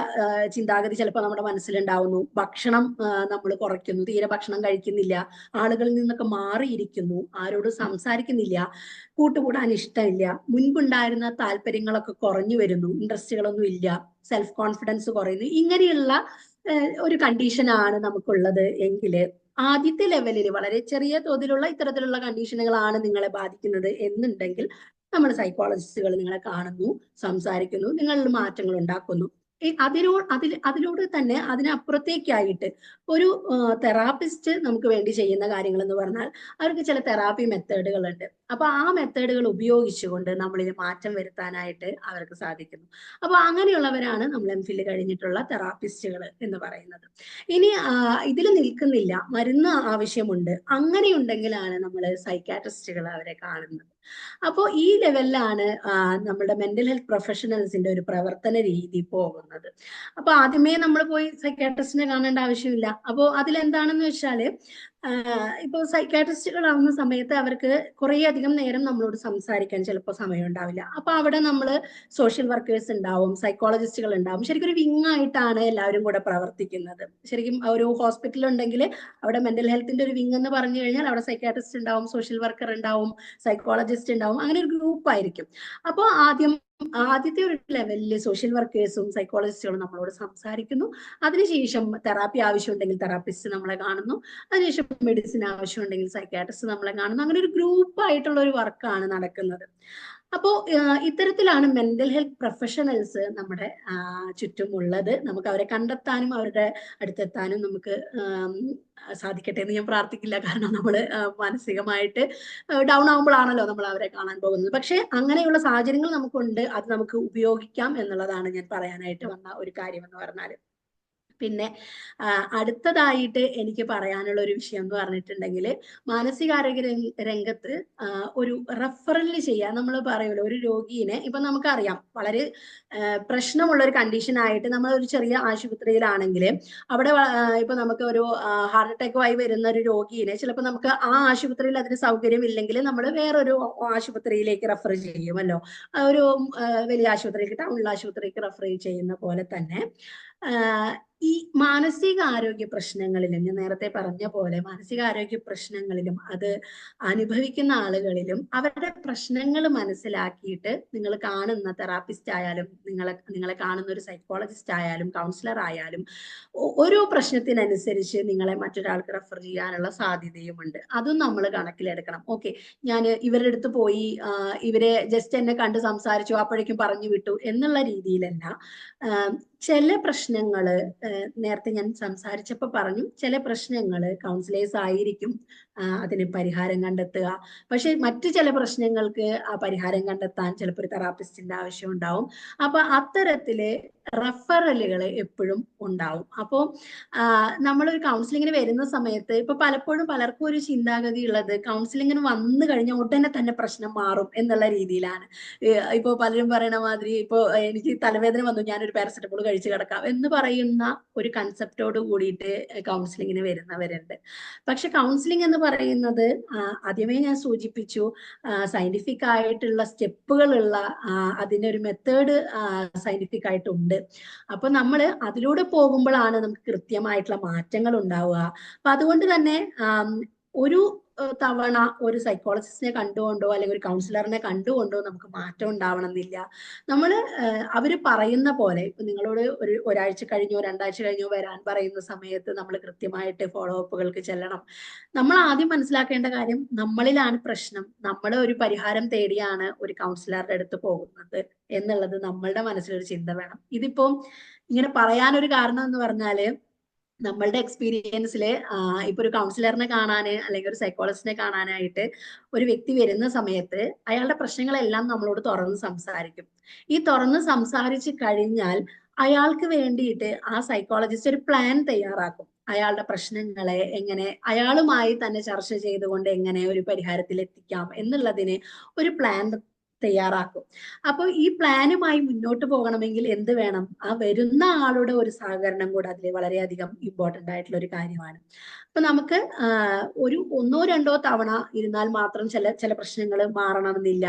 ചിന്താഗതി ചിലപ്പോൾ നമ്മുടെ മനസ്സിലുണ്ടാവുന്നു, ഭക്ഷണം നമ്മൾ കുറയ്ക്കുന്നു, തീരെ ഭക്ഷണം കഴിക്കുന്നില്ല, ആളുകളിൽ നിന്നൊക്കെ മാറിയിരിക്കുന്നു, ആരോടും സംസാരിക്കുന്നില്ല, കൂട്ടുകൂടാൻ ഇഷ്ടമില്ല, മുൻപുണ്ടായിരുന്ന താല്പര്യങ്ങളൊക്കെ കുറഞ്ഞു വരുന്നു, ഇൻട്രസ്റ്റുകളൊന്നും ഇല്ല, സെൽഫ് കോൺഫിഡൻസ് കുറയുന്നു. ഇങ്ങനെയുള്ള ഒരു കണ്ടീഷനാണ് നമുക്കുള്ളത് എങ്കിൽ ആദ്യത്തെ ലെവലിൽ വളരെ ചെറിയ തോതിലുള്ള ഇത്തരത്തിലുള്ള കണ്ടീഷനുകളാണ് നിങ്ങളെ ബാധിക്കുന്നത് എന്നുണ്ടെങ്കിൽ നമ്മൾ സൈക്കോളജിസ്റ്റുകൾ നിങ്ങളെ കാണുന്നു, സംസാരിക്കുന്നു, നിങ്ങളിൽ മാറ്റങ്ങൾ ഉണ്ടാക്കുന്നു. അതിലൂടെ തന്നെ അതിനപ്പുറത്തേക്കായിട്ട് ഒരു തെറാപ്പിസ്റ്റ് നമുക്ക് വേണ്ടി ചെയ്യുന്ന കാര്യങ്ങൾ എന്ന് പറഞ്ഞാൽ അവർക്ക് ചില തെറാപ്പി മെത്തേഡുകൾ ഉണ്ട്. അപ്പൊ ആ മെത്തേഡുകൾ ഉപയോഗിച്ചുകൊണ്ട് നമ്മളിൽ മാറ്റം വരുത്താനായിട്ട് അവർക്ക് സാധിക്കുന്നു. അപ്പൊ അങ്ങനെയുള്ളവരാണ് നമ്മൾ എംഫിൽ കഴിഞ്ഞിട്ടുള്ള തെറാപ്പിസ്റ്റുകൾ എന്ന് പറയുന്നത്. ഇനി ഇതിൽ നിൽക്കുന്നില്ല, മരുന്ന് ആവശ്യമുണ്ട്, അങ്ങനെയുണ്ടെങ്കിലാണ് നമ്മൾ സൈക്കാട്രിസ്റ്റുകൾ അവരെ കാണുന്നത്. അപ്പോൾ ഈ ലെവലിലാണ് നമ്മുടെ മെന്റൽ ഹെൽത്ത് പ്രൊഫഷണൽസിന്റെ ഒരു പ്രവർത്തന രീതി പോകുന്നത്. അപ്പൊ ആദ്യമേ നമ്മൾ പോയി സൈക്കാട്രിസ്റ്റിനെ കാണേണ്ട ആവശ്യമില്ല. അപ്പോൾ അതിലെന്താണെന്ന് വെച്ചാല് ഇപ്പോൾ സൈക്കാട്രിസ്റ്റുകളാവുന്ന സമയത്ത് അവർക്ക് കുറേ അധികം നേരം നമ്മളോട് സംസാരിക്കാൻ ചിലപ്പോൾ സമയം ഉണ്ടാവില്ല. അപ്പൊ അവിടെ നമ്മൾ സോഷ്യൽ വർക്കേഴ്സ് ഉണ്ടാവും, സൈക്കോളജിസ്റ്റുകൾ ഉണ്ടാവും. ശരിക്കും ഒരു വിങ് ആയിട്ടാണ് എല്ലാവരും കൂടെ പ്രവർത്തിക്കുന്നത്. ശരിക്കും ഒരു ഹോസ്പിറ്റൽ ഉണ്ടെങ്കിൽ അവിടെ മെന്റൽ ഹെൽത്തിന്റെ ഒരു വിങ് എന്ന് പറഞ്ഞു കഴിഞ്ഞാൽ അവിടെ സൈക്കാട്രിസ്റ്റ് ഉണ്ടാവും, സോഷ്യൽ വർക്കർ ഉണ്ടാവും, സൈക്കോളജിസ്റ്റ് ഉണ്ടാവും, അങ്ങനെ ഒരു ഗ്രൂപ്പ് ആയിരിക്കും. അപ്പോൾ ആദ്യത്തെ ഒരു ലെവലിൽ സോഷ്യൽ വർക്കേഴ്സും സൈക്കോളജിസ്റ്റുകളും നമ്മളോട് സംസാരിക്കുന്നു. അതിനുശേഷം തെറാപ്പി ആവശ്യമുണ്ടെങ്കിൽ തെറാപ്പിസ്റ്റ് നമ്മളെ കാണുന്നു, അതിനുശേഷം മെഡിസിൻ ആവശ്യമുണ്ടെങ്കിൽ സൈക്കാട്രിസ്റ്റ് നമ്മളെ കാണുന്നു. അങ്ങനെ ഒരു ഗ്രൂപ്പ് ആയിട്ടുള്ള ഒരു വർക്കാണ് നടക്കുന്നത്. അപ്പോൾ ഇത്തരത്തിലാണ് മെന്റൽ ഹെൽത്ത് പ്രൊഫഷണൽസ് നമ്മുടെ ചുറ്റുമുള്ളത്. നമുക്ക് അവരെ കണ്ടെത്താനും അവരുടെ അടുത്തെത്താനും നമുക്ക് സാധിക്കട്ടെ എന്ന് ഞാൻ പ്രാർത്ഥിക്കില്ല. കാരണം നമ്മൾ മാനസികമായിട്ട് ഡൗൺ ആകുമ്പോഴാണല്ലോ നമ്മൾ അവരെ കാണാൻ പോകുന്നത്. പക്ഷെ അങ്ങനെയുള്ള സാഹചര്യങ്ങൾ നമുക്കുണ്ട്, അത് നമുക്ക് ഉപയോഗിക്കാം എന്നുള്ളതാണ് ഞാൻ പറയാനായിട്ട് വന്ന ഒരു കാര്യം എന്ന് പറഞ്ഞാൽ. പിന്നെ അടുത്തതായിട്ട് എനിക്ക് പറയാനുള്ള ഒരു വിഷയം എന്ന് പറഞ്ഞിട്ടുണ്ടെങ്കിൽ മാനസികാരോഗ്യ രംഗത്ത് ഒരു റെഫറൽ ചെയ്യാൻ നമ്മൾ പറയുമല്ലോ, ഒരു രോഗീനെ ഇപ്പൊ നമുക്കറിയാം വളരെ പ്രശ്നമുള്ള ഒരു കണ്ടീഷനായിട്ട് നമ്മൾ ഒരു ചെറിയ ആശുപത്രിയിലാണെങ്കിൽ അവിടെ ഇപ്പൊ നമുക്ക് ഒരു ഹാർട്ട് അറ്റാക്കുമായി വരുന്ന ഒരു രോഗീനെ ചിലപ്പോൾ നമുക്ക് ആ ആശുപത്രിയിൽ അതിന് സൗകര്യം ഇല്ലെങ്കിൽ നമ്മൾ വേറൊരു ആശുപത്രിയിലേക്ക് റെഫർ ചെയ്യുമല്ലോ, ഒരു വലിയ ആശുപത്രിക്ക്, ടൗണിലെ ആശുപത്രിക്ക് റെഫർ ചെയ്യുന്ന പോലെ തന്നെ ഈ മാനസികാരോഗ്യ പ്രശ്നങ്ങളിലും ഞാൻ നേരത്തെ പറഞ്ഞ പോലെ മാനസികാരോഗ്യ പ്രശ്നങ്ങളിലും അത് അനുഭവിക്കുന്ന ആളുകളിലും അവരുടെ പ്രശ്നങ്ങൾ മനസ്സിലാക്കിയിട്ട് നിങ്ങൾ കാണുന്ന തെറാപ്പിസ്റ്റ് ആയാലും നിങ്ങളെ കാണുന്ന ഒരു സൈക്കോളജിസ്റ്റ് ആയാലും കൗൺസിലർ ആയാലും ഓരോ പ്രശ്നത്തിനനുസരിച്ച് നിങ്ങളെ മറ്റൊരാൾക്ക് റെഫർ ചെയ്യാനുള്ള സാധ്യതയുമുണ്ട്. അതും നമ്മൾ കണക്കിലെടുക്കണം. ഓക്കെ, ഞാൻ ഇവരുടെ അടുത്ത് പോയി ഇവരെ ജസ്റ്റ് എന്നെ കണ്ട് സംസാരിച്ചു അപ്പോഴേക്കും പറഞ്ഞു വിട്ടു എന്നുള്ള രീതിയിലല്ല. ചില പ്രശ്നങ്ങള് നേരത്തെ ഞാൻ സംസാരിച്ചപ്പോൾ പറഞ്ഞു, ചില പ്രശ്നങ്ങള് കൗൺസിലേഴ്സ് ആയിരിക്കും അതിന് പരിഹാരം കണ്ടെത്തുക. പക്ഷെ മറ്റു ചില പ്രശ്നങ്ങൾക്ക് ആ പരിഹാരം കണ്ടെത്താൻ ചിലപ്പോൾ ഒരു തെറാപ്പിസ്റ്റിന്റെ ആവശ്യം ഉണ്ടാവും. അപ്പൊ അത്തരത്തില് റെഫറലുകൾ എപ്പോഴും ഉണ്ടാവും. അപ്പോൾ നമ്മളൊരു കൗൺസിലിങ്ങിന് വരുന്ന സമയത്ത് ഇപ്പൊ പലപ്പോഴും പലർക്കും ഒരു ചിന്താഗതി ഉള്ളത് കൗൺസിലിങ്ങിന് വന്നു കഴിഞ്ഞാൽ ഉടനെ തന്നെ പ്രശ്നം മാറും എന്നുള്ള രീതിയിലാണ്. ഇപ്പൊ പലരും പറയണ മാതിരി ഇപ്പൊ എനിക്ക് തലവേദന വന്നു, ഞാനൊരു പാരസെറ്റമോൾ കഴിച്ചു കിടക്കാം എന്ന് പറയുന്ന ഒരു കൺസെപ്റ്റോട് കൂടിയിട്ട് കൗൺസിലിങ്ങിന് വരുന്നവരുണ്ട്. പക്ഷെ കൗൺസിലിംഗ് എന്ന് പറയുന്നത് ആദ്യമേ ഞാൻ സൂചിപ്പിച്ചു, സയന്റിഫിക് ആയിട്ടുള്ള സ്റ്റെപ്പുകളുള്ള അതിനൊരു മെത്തേഡ് സയന്റിഫിക് ആയിട്ടുണ്ട്. അപ്പൊ നമ്മൾ അതിലൂടെ പോകുമ്പോഴാണ് നമുക്ക് കൃത്യമായിട്ടുള്ള മാറ്റങ്ങൾ ഉണ്ടാവുക. അപ്പൊ അതുകൊണ്ട് തന്നെ ഒരു തവണ ഒരു സൈക്കോളജിസ്റ്റിനെ കണ്ടുകൊണ്ടോ അല്ലെങ്കിൽ ഒരു കൗൺസിലറിനെ കണ്ടുകൊണ്ടോ നമുക്ക് മാറ്റം ഉണ്ടാവണമെന്നില്ല. നമ്മൾ അവർ പറയുന്ന പോലെ ഇപ്പൊ നിങ്ങളോട് ഒരാഴ്ച കഴിഞ്ഞോ 2 ആഴ്ച കഴിഞ്ഞോ വരാൻ പറയുന്ന സമയത്ത് നമ്മൾ കൃത്യമായിട്ട് ഫോളോ അപ്പുകൾക്ക് ചെല്ലണം. നമ്മൾ ആദ്യം മനസ്സിലാക്കേണ്ട കാര്യം നമ്മളിലാണ് പ്രശ്നം, നമ്മൾ ഒരു പരിഹാരം തേടിയാണ് ഒരു കൗൺസിലറുടെ അടുത്ത് പോകുന്നത് എന്നുള്ളത് നമ്മളുടെ മനസ്സിലൊരു ചിന്ത വേണം. ഇതിപ്പോ ഇങ്ങനെ പറയാനൊരു കാരണം എന്ന് പറഞ്ഞാല് നമ്മളുടെ എക്സ്പീരിയൻസിൽ ഇപ്പൊ ഒരു കൗൺസിലറിനെ കാണാന് അല്ലെങ്കിൽ ഒരു സൈക്കോളജിസ്റ്റിനെ കാണാനായിട്ട് ഒരു വ്യക്തി വരുന്ന സമയത്ത് അയാളുടെ പ്രശ്നങ്ങളെല്ലാം നമ്മളോട് തുറന്ന് സംസാരിക്കും. ഈ തുറന്ന് സംസാരിച്ച് കഴിഞ്ഞാൽ അയാൾക്ക് വേണ്ടിയിട്ട് ആ സൈക്കോളജിസ്റ്റ് ഒരു പ്ലാൻ തയ്യാറാക്കും. അയാളുടെ പ്രശ്നങ്ങളെ എങ്ങനെ അയാളുമായി തന്നെ ചർച്ച ചെയ്തുകൊണ്ട് എങ്ങനെ ഒരു പരിഹാരത്തിൽ എത്തിക്കാം എന്നുള്ളതിന് ഒരു പ്ലാൻ തയ്യാറാക്കും. അപ്പൊ ഈ പ്ലാനുമായി മുന്നോട്ട് പോകണമെങ്കിൽ എന്ത് വേണം? ആ വരുന്ന ആളുടെ ഒരു സഹകരണം കൂടെ അതിൽ വളരെയധികം ഇമ്പോർട്ടന്റ് ആയിട്ടുള്ള ഒരു കാര്യമാണ്. അപ്പൊ നമുക്ക് ഒരു 1-2 തവണ ഇരുന്നാൽ മാത്രം ചില പ്രശ്നങ്ങൾ മാറണമെന്നില്ല.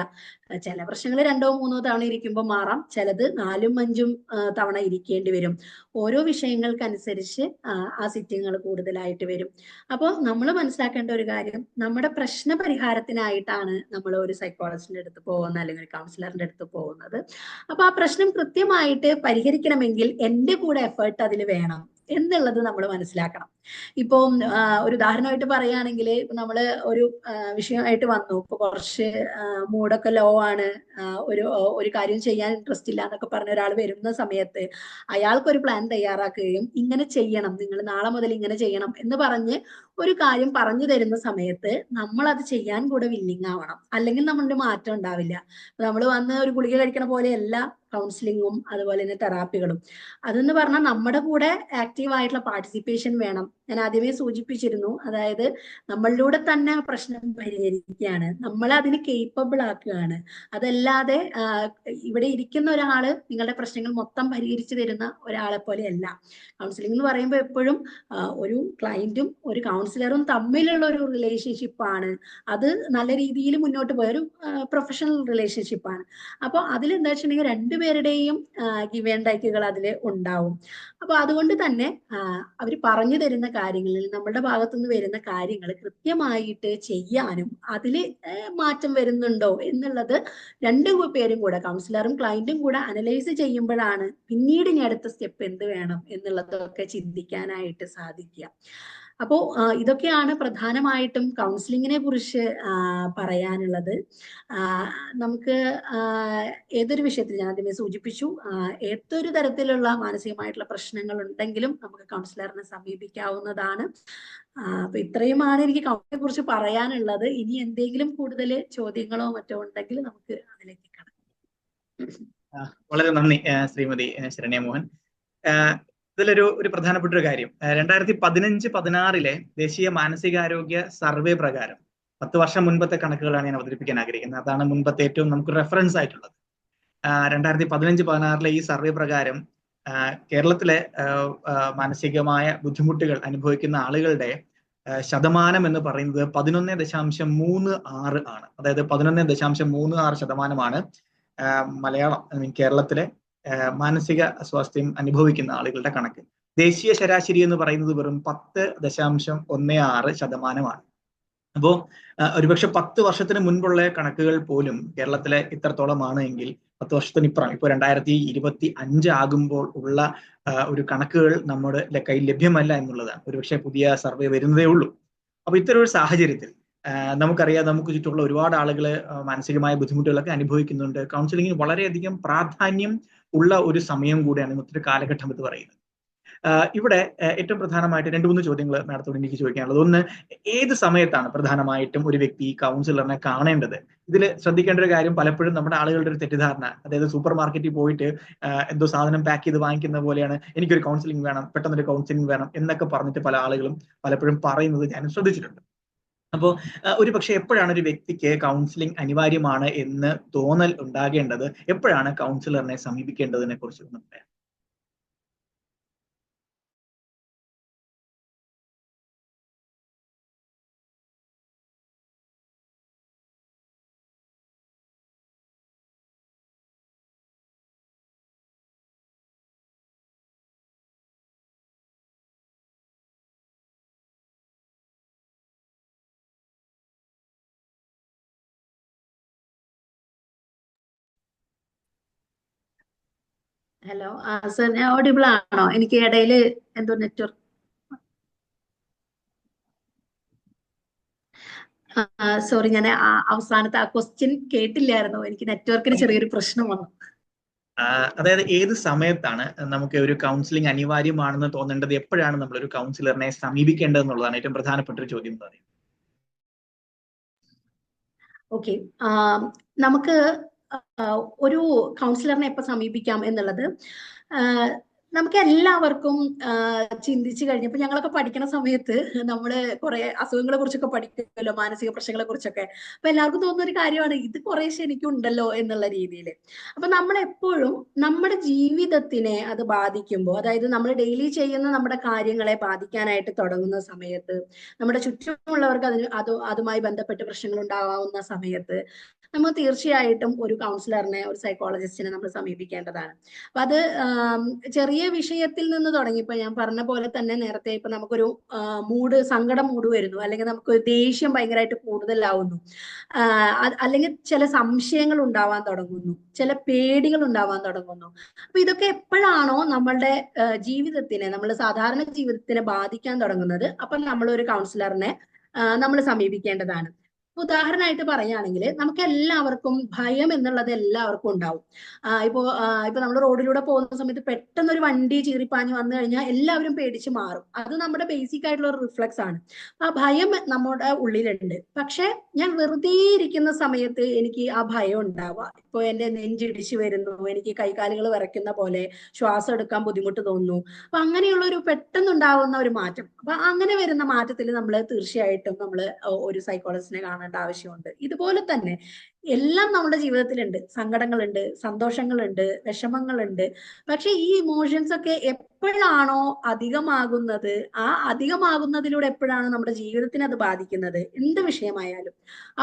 ചില പ്രശ്നങ്ങൾ 2-3 തവണ ഇരിക്കുമ്പോൾ മാറാം, ചിലത് 4-5 തവണ ഇരിക്കേണ്ടി വരും. ഓരോ വിഷയങ്ങൾക്കനുസരിച്ച് ആ സിറ്റിങ്ങൾ കൂടുതലായിട്ട് വരും. അപ്പോൾ നമ്മൾ മനസ്സിലാക്കേണ്ട ഒരു കാര്യം, നമ്മുടെ പ്രശ്ന പരിഹാരത്തിനായിട്ടാണ് നമ്മൾ ഒരു സൈക്കോളജിസ്റ്റിന്റെ അടുത്ത് പോകുന്നത് അല്ലെങ്കിൽ ഒരു കൗൺസിലറിന്റെ അടുത്ത് പോകുന്നത്. അപ്പൊ ആ പ്രശ്നം കൃത്യമായിട്ട് പരിഹരിക്കണമെങ്കിൽ എന്റെ കൂടെ എഫേർട്ട് അതിൽ വേണം എന്നുള്ളത് നമ്മൾ മനസ്സിലാക്കണം. ഇപ്പൊ ഒരു ഉദാഹരണമായിട്ട് പറയുകയാണെങ്കിൽ ഇപ്പൊ നമ്മള് ഒരു വിഷയമായിട്ട് വന്നു, ഇപ്പൊ കുറച്ച് മൂഡൊക്കെ ലോ ആണ്, ഒരു കാര്യം ചെയ്യാൻ ഇൻട്രസ്റ്റ് ഇല്ല എന്നൊക്കെ പറഞ്ഞ ഒരാൾ വരുന്ന സമയത്ത് അയാൾക്കൊരു പ്ലാൻ തയ്യാറാക്കുകയും ഇങ്ങനെ ചെയ്യണം, നിങ്ങൾ നാളെ മുതൽ ഇങ്ങനെ ചെയ്യണം എന്ന് പറഞ്ഞ് ഒരു കാര്യം പറഞ്ഞു തരുന്ന സമയത്ത് നമ്മൾ അത് ചെയ്യാൻ കൂടെ വില്ലിങ് ആവണം, അല്ലെങ്കിൽ നമ്മളുടെ മാറ്റം ഉണ്ടാവില്ല. നമ്മൾ വന്ന് ഒരു ഗുളിക കഴിക്കണ പോലെയല്ല കൗൺസിലിങ്ങും അതുപോലെ തന്നെ തെറാപ്പികളും. അതെന്ന് പറഞ്ഞാൽ നമ്മുടെ കൂടെ ആക്റ്റീവ് ആയിട്ടുള്ള പാർട്ടിസിപ്പേഷൻ വേണം. ഞാൻ ആദ്യമേ സൂചിപ്പിച്ചിരുന്നു, അതായത് നമ്മളിലൂടെ തന്നെ ആ പ്രശ്നം പരിഹരിക്കുകയാണ്, നമ്മളെ അതിന് കേപ്പബിൾ ആക്കുകയാണ്. അതല്ലാതെ ഇവിടെ ഇരിക്കുന്ന ഒരാള് നിങ്ങളുടെ പ്രശ്നങ്ങൾ മൊത്തം പരിഹരിച്ചു തരുന്ന ഒരാളെ പോലെയല്ല. കൗൺസിലിംഗ് എന്ന് പറയുമ്പോൾ എപ്പോഴും ഒരു ക്ലയന്റും ഒരു കൗൺസിലറും തമ്മിലുള്ള ഒരു റിലേഷൻഷിപ്പാണ്. അത് നല്ല രീതിയിൽ മുന്നോട്ട് പോയ ഒരു പ്രൊഫഷണൽ റിലേഷൻഷിപ്പാണ്. അപ്പോൾ അതിൽ എന്താ വെച്ചിട്ടുണ്ടെങ്കിൽ രണ്ടുപേരുടെയും ഗിവ് ആൻഡ് ടേക്കുകൾ അതിൽ ഉണ്ടാവും. അപ്പൊ അതുകൊണ്ട് തന്നെ അവർ പറഞ്ഞു തരുന്ന കാര്യങ്ങളിൽ നമ്മളുടെ ഭാഗത്തുനിന്ന് വരുന്ന കാര്യങ്ങൾ കൃത്യമായിട്ട് ചെയ്യാനും അതിൽ മാറ്റം വരുന്നുണ്ടോ എന്നുള്ളത് രണ്ടുപേരും കൂടെ കൗൺസിലറും ക്ലയന്റും കൂടെ അനലൈസ് ചെയ്യുമ്പോഴാണ് പിന്നീട് ഇനി അടുത്ത സ്റ്റെപ്പ് എന്ത് വേണം എന്നുള്ളതൊക്കെ ചിന്തിക്കാനായിട്ട് സാധിക്കുക. അപ്പോ ഇതൊക്കെയാണ് പ്രധാനമായിട്ടും കൗൺസിലിങ്ങിനെ കുറിച്ച് പറയാനുള്ളത്. നമുക്ക് ഏതൊരു വിഷയത്തിൽ ഞാൻ ആദ്യമേ സൂചിപ്പിച്ചു, ഏതൊരു തരത്തിലുള്ള മാനസികമായിട്ടുള്ള പ്രശ്നങ്ങൾ ഉണ്ടെങ്കിലും നമുക്ക് കൗൺസിലറിനെ സമീപിക്കാവുന്നതാണ്. അപ്പൊ ഇത്രയുമാണ് എനിക്ക് കൗൺസിലിനെ കുറിച്ച് പറയാനുള്ളത്. ഇനി എന്തെങ്കിലും കൂടുതൽ ചോദ്യങ്ങളോ മറ്റോ ഉണ്ടെങ്കിൽ നമുക്ക് അതിലേക്ക് കടക്കാം. വളരെ നന്ദി ശ്രീമതി ശരണ്യ മോഹൻ. ഇതിലൊരു പ്രധാനപ്പെട്ട ഒരു കാര്യം, 2015-16 ദേശീയ മാനസികാരോഗ്യ സർവേ പ്രകാരം 10 വർഷം മുൻപത്തെ കണക്കുകളാണ് ഞാൻ അവതരിപ്പിക്കാൻ ആഗ്രഹിക്കുന്നത്. അതാണ് മുൻപത്തെ ഏറ്റവും നമുക്ക് റെഫറൻസ് ആയിട്ടുള്ളത്. 2015-16 ഈ സർവേ പ്രകാരം കേരളത്തിലെ മാനസികമായ ബുദ്ധിമുട്ടുകൾ അനുഭവിക്കുന്ന ആളുകളുടെ ശതമാനം എന്ന് പറയുന്നത് 11.36 ആണ്. അതായത് 11.36% മലയാളം കേരളത്തിലെ മാനസിക സ്വാസ്ഥ്യം അനുഭവിക്കുന്ന ആളുകളുടെ കണക്ക്. ദേശീയ ശരാശരി എന്ന് പറയുന്നത് വെറും 10.16%. അപ്പോ ഒരുപക്ഷെ 10 വർഷത്തിന് മുൻപുള്ള കണക്കുകൾ പോലും കേരളത്തിലെ ഇത്രത്തോളമാണ് എങ്കിൽ 10 വർഷത്തിനിപ്പുറം ഇപ്പൊ 2025 ആകുമ്പോൾ ഉള്ള ഒരു കണക്കുകൾ നമ്മുടെ കയ്യിൽ ലഭ്യമല്ല എന്നുള്ളതാണ്. ഒരുപക്ഷെ പുതിയ സർവേ വരുന്നതേ ഉള്ളൂ. അപ്പൊ ഇത്തരം ഒരു സാഹചര്യത്തിൽ നമുക്കറിയാം, നമുക്ക് ചുറ്റുമുള്ള ഒരുപാട് ആളുകൾ മാനസികമായ ബുദ്ധിമുട്ടുകളൊക്കെ അനുഭവിക്കുന്നുണ്ട്. കൗൺസിലിംഗിന് വളരെയധികം പ്രാധാന്യം ഉള്ള ഒരു സമയം കൂടിയാണ് ഇന്നത്തെ ഒരു കാലഘട്ടം എന്ന് പറയുന്നത്. ഇവിടെ ഏറ്റവും പ്രധാനമായിട്ട് 2-3 ചോദ്യങ്ങൾ മാഡത്തോട് എനിക്ക് ചോദിക്കാനുള്ളത്. ഒന്ന്, ഏത് സമയത്താണ് പ്രധാനമായിട്ടും ഒരു വ്യക്തി കൗൺസിലറിനെ കാണേണ്ടത്? ഇതിൽ ശ്രദ്ധിക്കേണ്ട ഒരു കാര്യം, പലപ്പോഴും നമ്മുടെ ആളുകളുടെ ഒരു തെറ്റിദ്ധാരണ, അതായത് സൂപ്പർ മാർക്കറ്റിൽ പോയിട്ട് എന്തോ സാധനം പാക്ക് ചെയ്ത് വാങ്ങിക്കുന്ന പോലെയാണ് എനിക്കൊരു കൗൺസിലിംഗ് വേണം, പെട്ടെന്നൊരു കൗൺസിലിംഗ് വേണം എന്നൊക്കെ പറഞ്ഞിട്ട് പല ആളുകളും പലപ്പോഴും പറയുന്നത് ഞാൻ ശ്രദ്ധിച്ചിട്ടുണ്ട്. അപ്പോൾ ഒരു പക്ഷെ എപ്പോഴാണ് ഒരു വ്യക്തിക്ക് കൗൺസിലിംഗ് അനിവാര്യമാണ് എന്ന് തോന്നൽ ഉണ്ടാകേണ്ടത്? എപ്പോഴാണ് കൗൺസിലറിനെ സമീപിക്കേണ്ടതിനെ കുറിച്ച് ഒന്ന് പറയാം. ഹലോ, സർ ഞാൻ ഓഡിബിൾ ആണോ? എനിക്ക് ഇടയിൽ എന്തോ നെറ്റ്വർക്ക്. സോറി, ഞാൻ അവസാനത്തെ ആ ക്വസ്റ്റ്യൻ കേട്ടില്ലായിരുന്നു. എനിക്ക് നെറ്റ്വർക്കിന് ചെറിയൊരു പ്രശ്നം വന്നു. അതായത് ഏത് സമയത്താണ് നമുക്ക് ഒരു കൗൺസിലിംഗ് അനിവാര്യമാണെന്ന് തോന്നേണ്ടത്, എപ്പോഴാണ് നമ്മൾ ഒരു കൗൺസിലറിനെ സമീപിക്കേണ്ടത് എന്നുള്ളതാണ് ഏറ്റവും പ്രധാനപ്പെട്ട ഒരു ചോദ്യം എന്ന് പറയുന്നത്. ഓക്കെ, നമുക്ക് ഒരു കൗൺസിലറിനെ എപ്പോൾ സമീപിക്കാം എന്നുള്ളത് നമുക്ക് എല്ലാവർക്കും ചിന്തിച്ചു കഴിഞ്ഞപ്പോൾ, ഞങ്ങളൊക്കെ പഠിക്കുന്ന സമയത്ത് നമ്മൾ കുറെ അസുഖങ്ങളെ കുറിച്ചൊക്കെ പഠിക്കുമല്ലോ, മാനസിക പ്രശ്നങ്ങളെ കുറിച്ചൊക്കെ. അപ്പൊ എല്ലാവർക്കും തോന്നുന്ന ഒരു കാര്യമാണ് ഇത് കുറേശ്ശെ എനിക്കുണ്ടല്ലോ എന്നുള്ള രീതിയിൽ. അപ്പൊ നമ്മൾ എപ്പോഴും നമ്മുടെ ജീവിതത്തിനെ അത് ബാധിക്കുമ്പോൾ, അതായത് നമ്മൾ ഡെയിലി ചെയ്യുന്ന നമ്മുടെ കാര്യങ്ങളെ ബാധിക്കാനായിട്ട് തുടങ്ങുന്ന സമയത്ത്, നമ്മുടെ ചുറ്റുമുള്ളവർക്ക് അതുമായി ബന്ധപ്പെട്ട് പ്രശ്നങ്ങൾ ഉണ്ടാവാവുന്ന സമയത്ത് നമ്മൾ തീർച്ചയായിട്ടും ഒരു കൗൺസിലറിനെ, ഒരു സൈക്കോളജിസ്റ്റിനെ നമ്മൾ സമീപിക്കേണ്ടതാണ്. അപ്പൊ അത് ചെറിയ വിഷയത്തിൽ നിന്ന് തുടങ്ങി. ഇപ്പൊ ഞാൻ പറഞ്ഞ പോലെ തന്നെ നേരത്തെ, ഇപ്പൊ നമുക്കൊരു സങ്കടം മൂഡ് വരുന്നു, അല്ലെങ്കിൽ നമുക്ക് ദേഷ്യം ഭയങ്കരമായിട്ട് കൂടുതലാവുന്നു, അല്ലെങ്കിൽ ചില സംശയങ്ങൾ ഉണ്ടാവാൻ തുടങ്ങുന്നു, ചില പേടികൾ ഉണ്ടാവാൻ തുടങ്ങുന്നു. അപ്പൊ ഇതൊക്കെ എപ്പോഴാണോ നമ്മളുടെ ജീവിതത്തിനെ, നമ്മൾ സാധാരണ ജീവിതത്തിനെ ബാധിക്കാൻ തുടങ്ങുന്നത്, അപ്പൊ നമ്മൾ ഒരു കൗൺസിലറിനെ നമ്മൾ സമീപിക്കേണ്ടതാണ്. ഉദാഹരണമായിട്ട് പറയുകയാണെങ്കിൽ, നമുക്ക് എല്ലാവർക്കും ഭയം എന്നുള്ളത് എല്ലാവർക്കും ഉണ്ടാവും. ഇപ്പൊ നമ്മൾ റോഡിലൂടെ പോകുന്ന സമയത്ത് പെട്ടെന്ന് ഒരു വണ്ടി ചീറിപ്പാഞ്ഞ് വന്നു കഴിഞ്ഞാൽ എല്ലാവരും പേടിച്ച് മാറും. അത് നമ്മുടെ ബേസിക് ആയിട്ടുള്ള ഒരു റിഫ്ലക്സ് ആണ്. ആ ഭയം നമ്മുടെ ഉള്ളിലുണ്ട്. പക്ഷെ ഞാൻ വെറുതെ ഇരിക്കുന്ന സമയത്ത് എനിക്ക് ആ ഭയം ഉണ്ടാവുക. ഇപ്പൊ എന്റെ നെഞ്ചിടിച്ച് വരുന്നു, എനിക്ക് കൈകാലുകൾ വിറയ്ക്കുന്ന പോലെ, ശ്വാസം എടുക്കാൻ ബുദ്ധിമുട്ട് തോന്നുന്നു. അപ്പൊ അങ്ങനെയുള്ള ഒരു പെട്ടെന്നുണ്ടാവുന്ന ഒരു മാറ്റം. അപ്പൊ അങ്ങനെ വരുന്ന മാറ്റത്തിൽ നമ്മൾ തീർച്ചയായിട്ടും ഒരു സൈക്കോളജിസ്റ്റിനെ കാണേണ്ട ആവശ്യമുണ്ട്. ഇതുപോലെ തന്നെ എല്ലാം നമ്മുടെ ജീവിതത്തിലുണ്ട്. സങ്കടങ്ങളുണ്ട്, സന്തോഷങ്ങളുണ്ട്, വിഷമങ്ങളുണ്ട്. പക്ഷെ ഈ ഇമോഷൻസ് ഒക്കെ എപ്പോഴാണോ അധികമാകുന്നത്, ആ അധികമാകുന്നതിലൂടെ എപ്പോഴാണ് നമ്മുടെ ജീവിതത്തിനെ അത് ബാധിക്കുന്നത്, എന്ത് വിഷയമായാലും,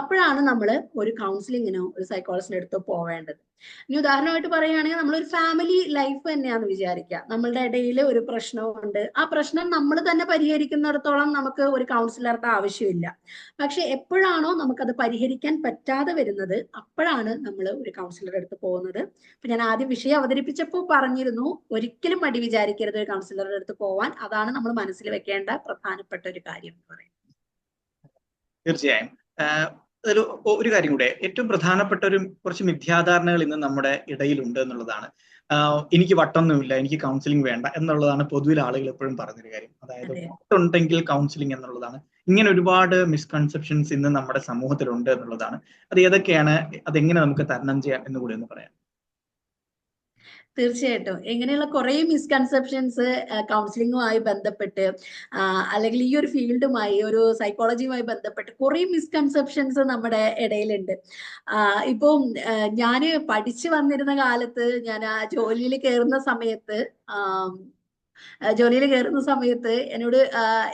അപ്പോഴാണ് നമ്മൾ ഒരു കൗൺസിലിങ്ങിനോ ഒരു സൈക്കോളജിസ്റ്റിന്റെ അടുത്തോ പോവേണ്ടത്. ഇനി ഉദാഹരണമായിട്ട് പറയുകയാണെങ്കിൽ, നമ്മളൊരു ഫാമിലി ലൈഫ് തന്നെയാന്ന് വിചാരിക്കുക. നമ്മളുടെ ഇടയിൽ ഒരു പ്രശ്നമുണ്ട്. ആ പ്രശ്നം നമ്മൾ തന്നെ പരിഹരിക്കുന്നിടത്തോളം നമുക്ക് ഒരു കൗൺസിലറുടെ ആവശ്യമില്ല. പക്ഷെ എപ്പോഴാണോ നമുക്കത് പരിഹരിക്കാൻ പറ്റാതെ വരുന്നത്, അപ്പോഴാണ് നമ്മൾ ഒരു കൗൺസിലറുടെ അടുത്ത് പോകുന്നത്. ഇപ്പൊ ഞാൻ ആദ്യം വിഷയം അവതരിപ്പിച്ചപ്പോൾ പറഞ്ഞിരുന്നു, ഒരിക്കലും മടി വിചാരിക്കരുത് ഒരു കൗൺസിലറുടെ അടുത്ത് പോവാൻ. അതാണ് നമ്മൾ മനസ്സിൽ വെക്കേണ്ട പ്രധാനപ്പെട്ട ഒരു കാര്യം എന്ന് പറയുന്നത്. തീർച്ചയായും. ഒരു കാര്യം കൂടെ, ഏറ്റവും പ്രധാനപ്പെട്ട കുറച്ച് മിഥ്യാധാരണകൾ ഇന്ന് നമ്മുടെ ഇടയിലുണ്ട് എന്നുള്ളതാണ്. എനിക്ക് വട്ടൊന്നുമില്ല, എനിക്ക് കൗൺസിലിംഗ് വേണ്ട എന്നുള്ളതാണ് പൊതുവിൽ ആളുകൾ എപ്പോഴും പറഞ്ഞൊരു കാര്യം. അതായത് വട്ടുണ്ടെങ്കിൽ കൗൺസിലിംഗ് എന്നുള്ളതാണ്. ഇങ്ങനെ ഒരുപാട് മിസ്കൺസെപ്ഷൻസ് ഇന്ന് നമ്മുടെ സമൂഹത്തിലുണ്ട് എന്നുള്ളതാണ്. അത് ഏതൊക്കെയാണ്, അതെങ്ങനെ നമുക്ക് തരണം ചെയ്യാം എന്ന് കൂടി ഒന്ന് പറയാം. തീർച്ചയായിട്ടും. ഇങ്ങനെയുള്ള കുറെ മിസ്കൺസെപ്ഷൻസ് കൗൺസിലിംഗുമായി ബന്ധപ്പെട്ട്, അല്ലെങ്കിൽ ഈ ഒരു ഫീൽഡുമായി, ഒരു സൈക്കോളജിയുമായി ബന്ധപ്പെട്ട് കുറെ മിസ്കൺസെപ്ഷൻസ് നമ്മുടെ ഇടയിലുണ്ട്. ഇപ്പം ഞാന് പഠിച്ചു വന്നിരുന്ന കാലത്ത്, ഞാൻ ആ ജോലിയിൽ കയറുന്ന സമയത്ത് എന്നോട്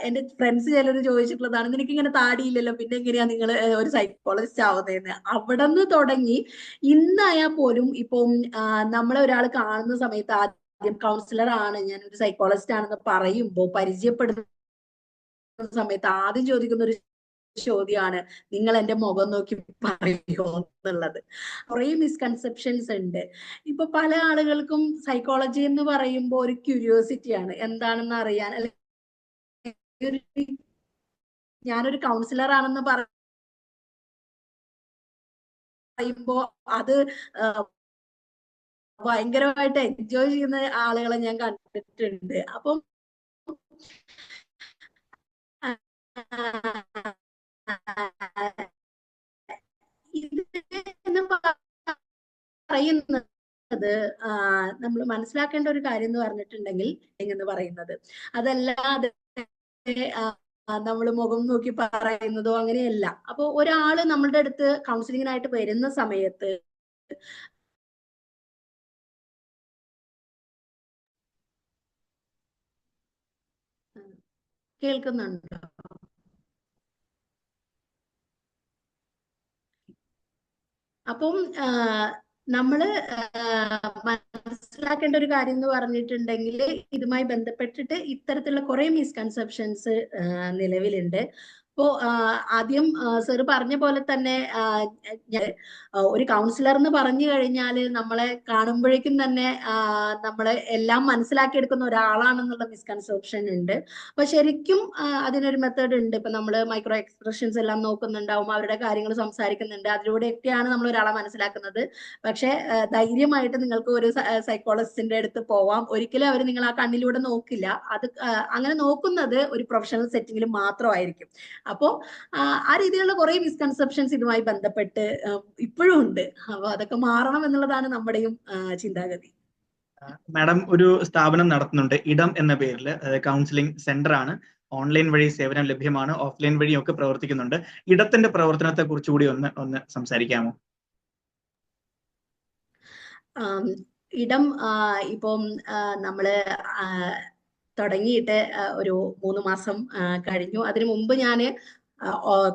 എന്റെ ഫ്രണ്ട്സ് ചിലർ ചോദിച്ചിട്ടുള്ളതാണ്, നിനക്ക് ഇങ്ങനെ താടിയില്ലല്ലോ, പിന്നെ എങ്ങനെയാ നിങ്ങൾ ഒരു സൈക്കോളജിസ്റ്റ് ആവുന്നതെന്ന്. അവിടെ നിന്ന് തുടങ്ങി ഇന്നായാൽ പോലും ഇപ്പം നമ്മളെ ഒരാൾ കാണുന്ന സമയത്ത് ആദ്യം കൗൺസിലർ ആണ്, ഞാൻ ഒരു സൈക്കോളജിസ്റ്റ് ആണെന്ന് പറയുമ്പോൾ, പരിചയപ്പെടുന്ന സമയത്ത് ആദ്യം ചോദിക്കുന്ന ഒരു ചോദ്യമാണ്, നിങ്ങൾ എന്റെ മുഖം നോക്കി പറയുമോ എന്നുള്ളത്. കുറെ മിസ്കൺസെപ്ഷൻസ് ഉണ്ട്. ഇപ്പൊ പല ആളുകൾക്കും സൈക്കോളജി എന്ന് പറയുമ്പോൾ ഒരു ക്യൂരിയോസിറ്റിയാണ്, എന്താണെന്ന് അറിയാൻ. അല്ലെങ്കിൽ ഞാനൊരു കൗൺസിലർ ആണെന്ന് പറയുമ്പോ അത് ഭയങ്കരമായിട്ട് എൻജോയ് ചെയ്യുന്ന ആളുകളെ ഞാൻ കണ്ടിട്ടുണ്ട്. അപ്പം ഇത് എന്ന് പറയുന്നത് നമ്മൾ മനസ്സിലാക്കേണ്ട ഒരു കാര്യം എന്ന് പറഞ്ഞിട്ടുണ്ടെങ്കിൽ, എന്ന് പറയുന്നത് അതല്ലാതെ നമ്മൾ മുഖം നോക്കി പറയുന്നതോ അങ്ങനെയല്ല. അപ്പൊ ഒരാള് നമ്മളുടെ അടുത്ത് കൗൺസിലിങ്ങിനായിട്ട് വരുന്ന സമയത്ത് കേൾക്കുന്നുണ്ടോ? അപ്പം നമ്മള് മനസ്സിലാക്കേണ്ട ഒരു കാര്യം എന്ന് പറഞ്ഞിട്ടുണ്ടെങ്കിൽ, ഇതുമായി ബന്ധപ്പെട്ടിട്ട് ഇത്തരത്തിലുള്ള കുറെ മിസ്കൺസെപ്ഷൻസ് നിലവിലുണ്ട്. അപ്പോ ആദ്യം സർ പറഞ്ഞ പോലെ തന്നെ ഒരു കൗൺസിലർ എന്ന് പറഞ്ഞു കഴിഞ്ഞാൽ നമ്മളെ കാണുമ്പോഴേക്കും തന്നെ നമ്മളെ എല്ലാം മനസ്സിലാക്കിയെടുക്കുന്ന ഒരാളാണെന്നുള്ള മിസ്കൺസെപ്ഷൻ ഉണ്ട്. അപ്പൊ ശരിക്കും അതിനൊരു മെത്തേഡ് ഉണ്ട്. ഇപ്പൊ നമ്മൾ മൈക്രോ എക്സ്പ്രഷൻസ് എല്ലാം നോക്കുന്നുണ്ടാവും, അവരുടെ കാര്യങ്ങൾ സംസാരിക്കുന്നുണ്ട്, അതിലൂടെയൊക്കെയാണ് നമ്മൾ ഒരാളെ മനസ്സിലാക്കുന്നത്. പക്ഷെ ധൈര്യമായിട്ട് നിങ്ങൾക്ക് ഒരു സൈക്കോളജിസ്റ്റിന്റെ അടുത്ത് പോവാം. ഒരിക്കലും അവർ നിങ്ങൾ ആ കണ്ണിലൂടെ നോക്കില്ല. അത് അങ്ങനെ നോക്കുന്നത് ഒരു പ്രൊഫഷണൽ സെറ്റിംഗിൽ മാത്രമായിരിക്കും. അപ്പോ ആ രീതിയിലുള്ള കുറെ മിസ്കൺസെപ്ഷൻസ് ഇതുമായി ബന്ധപ്പെട്ട് ഇപ്പോഴും ഉണ്ട്. അപ്പൊ അതൊക്കെ മാറണം എന്നുള്ളതാണ് നമ്മുടെയും ചിന്താഗതി. മാഡം ഒരു സ്ഥാപനം നടത്തുന്നുണ്ട് ഇടം എന്ന പേരിൽ, കൗൺസിലിംഗ് സെന്റർ ആണ്. ഓൺലൈൻ വഴി സേവനം ലഭ്യമാണ്, ഓഫ്ലൈൻ വഴിയും ഒക്കെ പ്രവർത്തിക്കുന്നുണ്ട്. ഇടത്തിന്റെ പ്രവർത്തനത്തെ കുറിച്ചുകൂടി ഒന്ന് സംസാരിക്കാമോ? ഇടം ഇപ്പം നമ്മള് തുടങ്ങിയിട്ട് ഒരു 3 മാസം കഴിഞ്ഞു. അതിനു മുമ്പ് ഞാൻ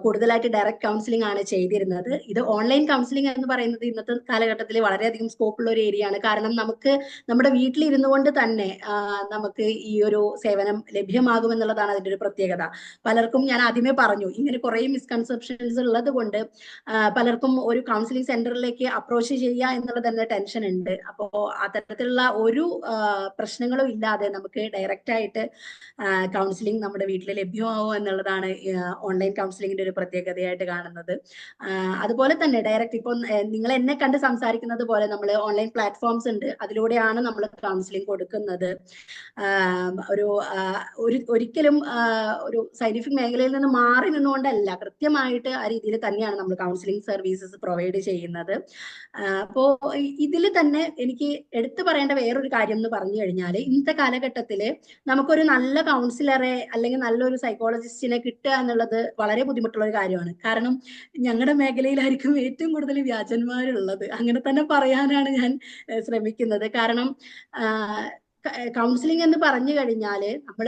കൂടുതലായിട്ട് ഡയറക്റ്റ് കൗൺസിലിംഗ് ആണ് ചെയ്തിരുന്നത്. ഇത് ഓൺലൈൻ കൗൺസിലിംഗ് എന്ന് പറയുന്നത് ഇന്നത്തെ കാലഘട്ടത്തിൽ വളരെയധികം സ്കോപ്പ് ഉള്ള ഒരു ഏരിയ ആണ്. കാരണം നമുക്ക് നമ്മുടെ വീട്ടിലിരുന്നു കൊണ്ട് തന്നെ നമുക്ക് ഈ ഒരു സേവനം ലഭ്യമാകുമെന്നുള്ളതാണ് അതിന്റെ ഒരു പ്രത്യേകത. പലർക്കും ഞാൻ ആദ്യമേ പറഞ്ഞു, ഇങ്ങനെ കുറെ മിസ്കൺസെപ്ഷൻസ് ഉള്ളത് കൊണ്ട് പലർക്കും ഒരു കൗൺസിലിംഗ് സെന്ററിലേക്ക് അപ്രോച്ച് ചെയ്യുക എന്നുള്ളത് തന്നെ ടെൻഷൻ ഉണ്ട്. അപ്പോ അത്തരത്തിലുള്ള ഒരു പ്രശ്നങ്ങളും ഇല്ലാതെ നമുക്ക് ഡയറക്റ്റ് ആയിട്ട് കൗൺസിലിംഗ് നമ്മുടെ വീട്ടിൽ ലഭ്യമാവും എന്നുള്ളതാണ് ഓൺലൈൻ കൗൺസിലിംഗിന്റെ ഒരു പ്രത്യേകതയായിട്ട് കാണുന്നത്. അതുപോലെ തന്നെ ഡയറക്റ്റ് ഇപ്പോൾ നിങ്ങൾ എന്നെ കണ്ട് സംസാരിക്കുന്നത് പോലെ നമ്മൾ ഓൺലൈൻ പ്ലാറ്റ്ഫോംസ് ഉണ്ട്, അതിലൂടെയാണ് നമ്മൾ കൗൺസിലിംഗ് കൊടുക്കുന്നത്. ഒരിക്കലും ഒരു സയന്റിഫിക് മേഖലയിൽ നിന്ന് മാറി നിന്നുകൊണ്ടല്ല, കൃത്യമായിട്ട് ആ രീതിയിൽ തന്നെയാണ് നമ്മൾ കൗൺസിലിംഗ് സർവീസസ് പ്രൊവൈഡ് ചെയ്യുന്നത്. അപ്പോ ഇതിൽ തന്നെ എനിക്ക് എടുത്തു പറയേണ്ട വേറൊരു കാര്യം എന്ന് പറഞ്ഞു കഴിഞ്ഞാൽ, ഇന്നത്തെ കാലഘട്ടത്തിൽ നമുക്കൊരു നല്ല കൗൺസിലറെ അല്ലെങ്കിൽ നല്ലൊരു സൈക്കോളജിസ്റ്റിനെ കിട്ടുക എന്നുള്ളത് വളരെ ബുദ്ധിമുട്ടുള്ള ഒരു കാര്യമാണ്. കാരണം ഞങ്ങളുടെ മേഖലയിലായിരിക്കും ഏറ്റവും കൂടുതൽ വ്യാജന്മാരുള്ളത്. അങ്ങനെ തന്നെ പറയാനാണ് ഞാൻ ശ്രമിക്കുന്നത്. കാരണം കൗൺസിലിംഗ് എന്ന് പറഞ്ഞു കഴിഞ്ഞാൽ നമ്മൾ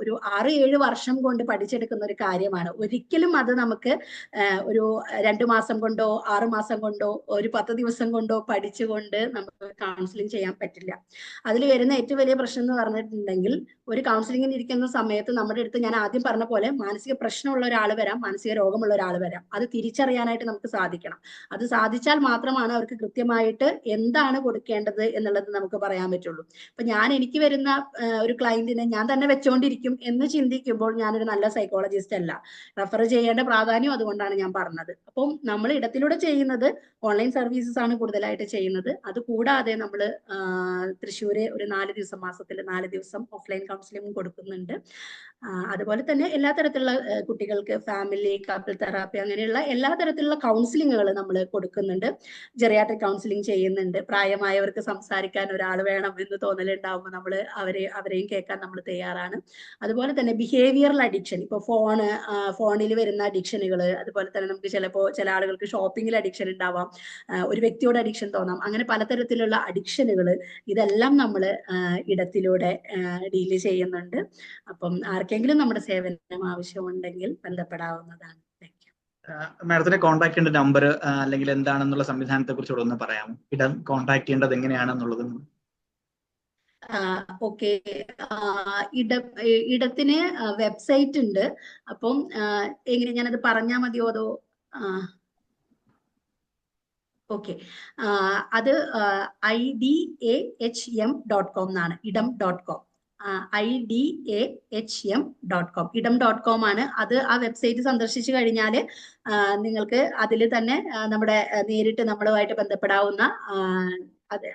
ഒരു 6-7 വർഷം കൊണ്ട് പഠിച്ചെടുക്കുന്ന ഒരു കാര്യമാണ്. ഒരിക്കലും അത് നമുക്ക് ഒരു 2 മാസം കൊണ്ടോ 6 മാസം കൊണ്ടോ ഒരു 10 ദിവസം കൊണ്ടോ പഠിച്ചുകൊണ്ട് നമുക്ക് കൗൺസിലിംഗ് ചെയ്യാൻ പറ്റില്ല. അതിൽ വരുന്ന ഏറ്റവും വലിയ പ്രശ്നം എന്ന് പറഞ്ഞിട്ടുണ്ടെങ്കിൽ, ഒരു കൗൺസിലിംഗിന് ഇരിക്കുന്ന സമയത്ത് നമ്മുടെ അടുത്ത് ഞാൻ ആദ്യം പറഞ്ഞ പോലെ മാനസിക പ്രശ്നമുള്ള ഒരാൾ വരാം, മാനസിക രോഗമുള്ള ഒരാൾ വരാം. അത് തിരിച്ചറിയാനായിട്ട് നമുക്ക് സാധിക്കണം. അത് സാധിച്ചാൽ മാത്രമാണ് അവർക്ക് കൃത്യമായിട്ട് എന്താണ് കൊടുക്കേണ്ടത് എന്നുള്ളത് നമുക്ക് പറയാൻ പറ്റുള്ളൂ. അപ്പൊ എനിക്ക് വരുന്ന ഒരു ക്ലയന്റിനെ ഞാൻ തന്നെ വെച്ചോണ്ടിരിക്കും എന്ന് ചിന്തിക്കുമ്പോൾ ഞാനൊരു നല്ല സൈക്കോളജിസ്റ്റ് അല്ല. റെഫർ ചെയ്യേണ്ട പ്രാധാന്യം അതുകൊണ്ടാണ് ഞാൻ പറഞ്ഞത്. അപ്പം നമ്മൾ ഇടത്തിലൂടെ ചെയ്യുന്നത് ഓൺലൈൻ സർവീസസ് ആണ് കൂടുതലായിട്ട് ചെയ്യുന്നത്. അത് കൂടാതെ നമ്മൾ തൃശ്ശൂര് ഒരു 4 ദിവസം, മാസത്തിൽ 4 ദിവസം ഓഫ്ലൈൻ കൗൺസിലിംഗ് കൊടുക്കുന്നുണ്ട്. അതുപോലെ തന്നെ എല്ലാ തരത്തിലുള്ള കുട്ടികൾക്ക് ഫാമിലി കപ്പിൾ തെറാപ്പി അങ്ങനെയുള്ള എല്ലാ തരത്തിലുള്ള കൗൺസിലിങ്ങുകൾ നമ്മൾ കൊടുക്കുന്നുണ്ട്. ജെറിയാട്രിക് കൗൺസിലിംഗ് ചെയ്യുന്നുണ്ട്. പ്രായമായവർക്ക് സംസാരിക്കാൻ ഒരാൾ വേണം എന്ന് തോന്നലുണ്ടാവുമ്പോൾ നമ്മൾ അവരെയും കേൾക്കാൻ നമ്മൾ തയ്യാറാണ്. അതുപോലെ തന്നെ ബിഹേവിയറൽ അഡിക്ഷൻ, ഇപ്പോൾ ഫോണിൽ വരുന്ന അഡിക്ഷനുകൾ, അതുപോലെ തന്നെ നമുക്ക് ചിലപ്പോൾ ചില ആളുകൾക്ക് ഷോപ്പിങ്ങിൽ അഡിക്ഷൻ ഉണ്ടാവാം, ഒരു വ്യക്തിയോട് അഡിക്ഷൻ തോന്നാം, അങ്ങനെ പലതരത്തിലുള്ള അഡിക്ഷനുകൾ, ഇതെല്ലാം നമ്മൾ ഇടത്തിലൂടെ ഡീല് ചെയ്യുന്നുണ്ട്. അപ്പം ആർക്കെങ്കിലും നമ്മുടെ സേവനം ആവശ്യമുണ്ടെങ്കിൽ ബന്ധപ്പെടാവുന്നതാണ്. മാഡത്തിനെ കോൺടാക്ട് ചെയ്യേണ്ട നമ്പർ അല്ലെങ്കിൽ എന്താണെന്നുള്ള സംവിധാനത്തെ കുറിച്ച് ഒന്ന് പറയാമോ? ഇടം കോൺടാക്ട് ചെയ്യേണ്ടത് എങ്ങനെയാണെന്നുള്ളത്. ഓക്കെ, ഇടത്തിന് വെബ്സൈറ്റ് ഉണ്ട്. അപ്പം എങ്ങനെ ഞാനത് പറഞ്ഞാൽ മതിയോ അതോ? ഓക്കെ, അത് idAHM.com എന്നാണ്, idam.com. idAHM.com, idam.com ആണ് അത്. ആ വെബ്സൈറ്റ് സന്ദർശിച്ചു കഴിഞ്ഞാൽ നിങ്ങൾക്ക് അതിൽ തന്നെ നമ്മുടെ നേരിട്ട് നമ്മളുമായിട്ട് ബന്ധപ്പെടാവുന്ന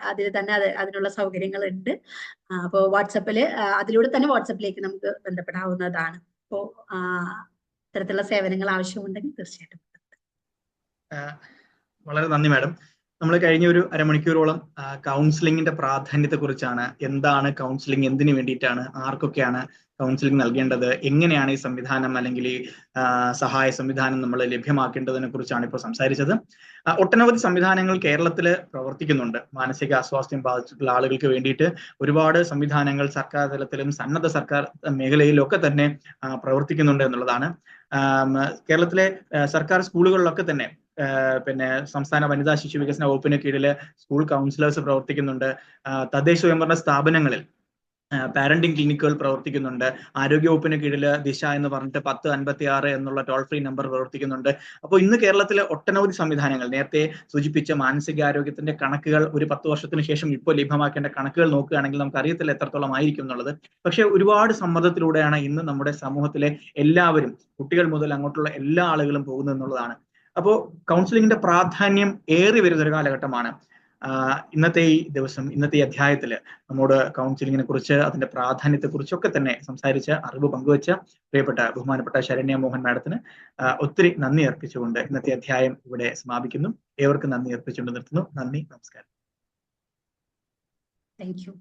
അതിൽ തന്നെ അതിനുള്ള സൗകര്യങ്ങളുണ്ട്. അപ്പോൾ അതിലൂടെ തന്നെ വാട്സപ്പിലേക്ക് നമുക്ക് ബന്ധപ്പെടാവുന്നതാണ്. അപ്പോൾ ഇത്തരത്തിലുള്ള സേവനങ്ങൾ ആവശ്യമുണ്ടെങ്കിൽ തീർച്ചയായിട്ടും. വളരെ നന്ദി മാഡം. നമ്മൾ കഴിഞ്ഞ ഒരു അരമണിക്കൂറോളം കൗൺസിലിംഗിന്റെ പ്രാധാന്യത്തെ കുറിച്ചാണ്, എന്താണ് കൗൺസിലിംഗ്, എന്തിനു വേണ്ടിയിട്ടാണ്, ആർക്കൊക്കെയാണ് കൗൺസിലിംഗ് നൽകേണ്ടത്, എങ്ങനെയാണ് ഈ സംവിധാനം അല്ലെങ്കിൽ ഈ സഹായ സംവിധാനം നമ്മൾ ലഭ്യമാക്കേണ്ടതിനെ കുറിച്ചാണ് ഇപ്പോൾ സംസാരിച്ചത്. ഒട്ടനവധി സംവിധാനങ്ങൾ കേരളത്തിൽ പ്രവർത്തിക്കുന്നുണ്ട്. മാനസിക അസ്വാസ്ഥ്യം ബാധിച്ചിട്ടുള്ള ആളുകൾക്ക് വേണ്ടിയിട്ട് ഒരുപാട് സംവിധാനങ്ങൾ സർക്കാർ തലത്തിലും സന്നദ്ധ സർക്കാർ മേഖലയിലും ഒക്കെ തന്നെ പ്രവർത്തിക്കുന്നുണ്ട് എന്നുള്ളതാണ്. കേരളത്തിലെ സർക്കാർ സ്കൂളുകളിലൊക്കെ തന്നെ പിന്നെ സംസ്ഥാന വനിതാ ശിശു വികസന വകുപ്പിന് കീഴിൽ സ്കൂൾ കൗൺസിലേഴ്സ് പ്രവർത്തിക്കുന്നുണ്ട്. തദ്ദേശ സ്വയംഭരണ സ്ഥാപനങ്ങളിൽ പാരന്റിംഗ് ക്ലിനിക്കുകൾ പ്രവർത്തിക്കുന്നുണ്ട്. ആരോഗ്യവകുപ്പിന് കീഴിൽ ദിശ എന്ന് പറഞ്ഞിട്ട് 1056 എന്നുള്ള ടോൾ ഫ്രീ നമ്പർ പ്രവർത്തിക്കുന്നുണ്ട്. അപ്പോൾ ഇന്ന് കേരളത്തിലെ ഒട്ടനവധി സംവിധാനങ്ങൾ, നേരത്തെ സൂചിപ്പിച്ച മാനസികാരോഗ്യത്തിന്റെ കണക്കുകൾ ഒരു 10 വർഷത്തിന് ശേഷം ഇപ്പോൾ ലഭ്യമാക്കേണ്ട കണക്കുകൾ നോക്കുകയാണെങ്കിൽ നമുക്ക് അറിയത്തില്ല എത്രത്തോളം ആയിരിക്കും എന്നുള്ളത്. പക്ഷെ ഒരുപാട് സമ്മർദ്ദത്തിലൂടെയാണ് ഇന്ന് നമ്മുടെ സമൂഹത്തിലെ എല്ലാവരും, കുട്ടികൾ മുതൽ അങ്ങോട്ടുള്ള എല്ലാ ആളുകളും പോകുന്നത് എന്നുള്ളതാണ്. അപ്പോൾ കൗൺസിലിംഗിന്റെ പ്രാധാന്യം ഏറി വരുന്ന ഒരു കാലഘട്ടമാണ്. ഇന്നത്തെ ഈ ദിവസം, ഇന്നത്തെ ഈ അധ്യായത്തിൽ നമ്മോട് കൗൺസിലിങ്ങിനെ കുറിച്ച്, അതിന്റെ പ്രാധാന്യത്തെ കുറിച്ചൊക്കെ തന്നെ സംസാരിച്ച് അറിവ് പങ്കുവച്ച ബഹുമാനപ്പെട്ട ശരണ്യ മോഹൻ മാഡത്തിന് ഒത്തിരി നന്ദി അർപ്പിച്ചുകൊണ്ട് ഇന്നത്തെ അധ്യായം ഇവിടെ സമാപിക്കുന്നു. ഏവർക്കും നന്ദി അർപ്പിച്ചുകൊണ്ട് നിർത്തുന്നു. നന്ദി, നമസ്കാരം. Thank you.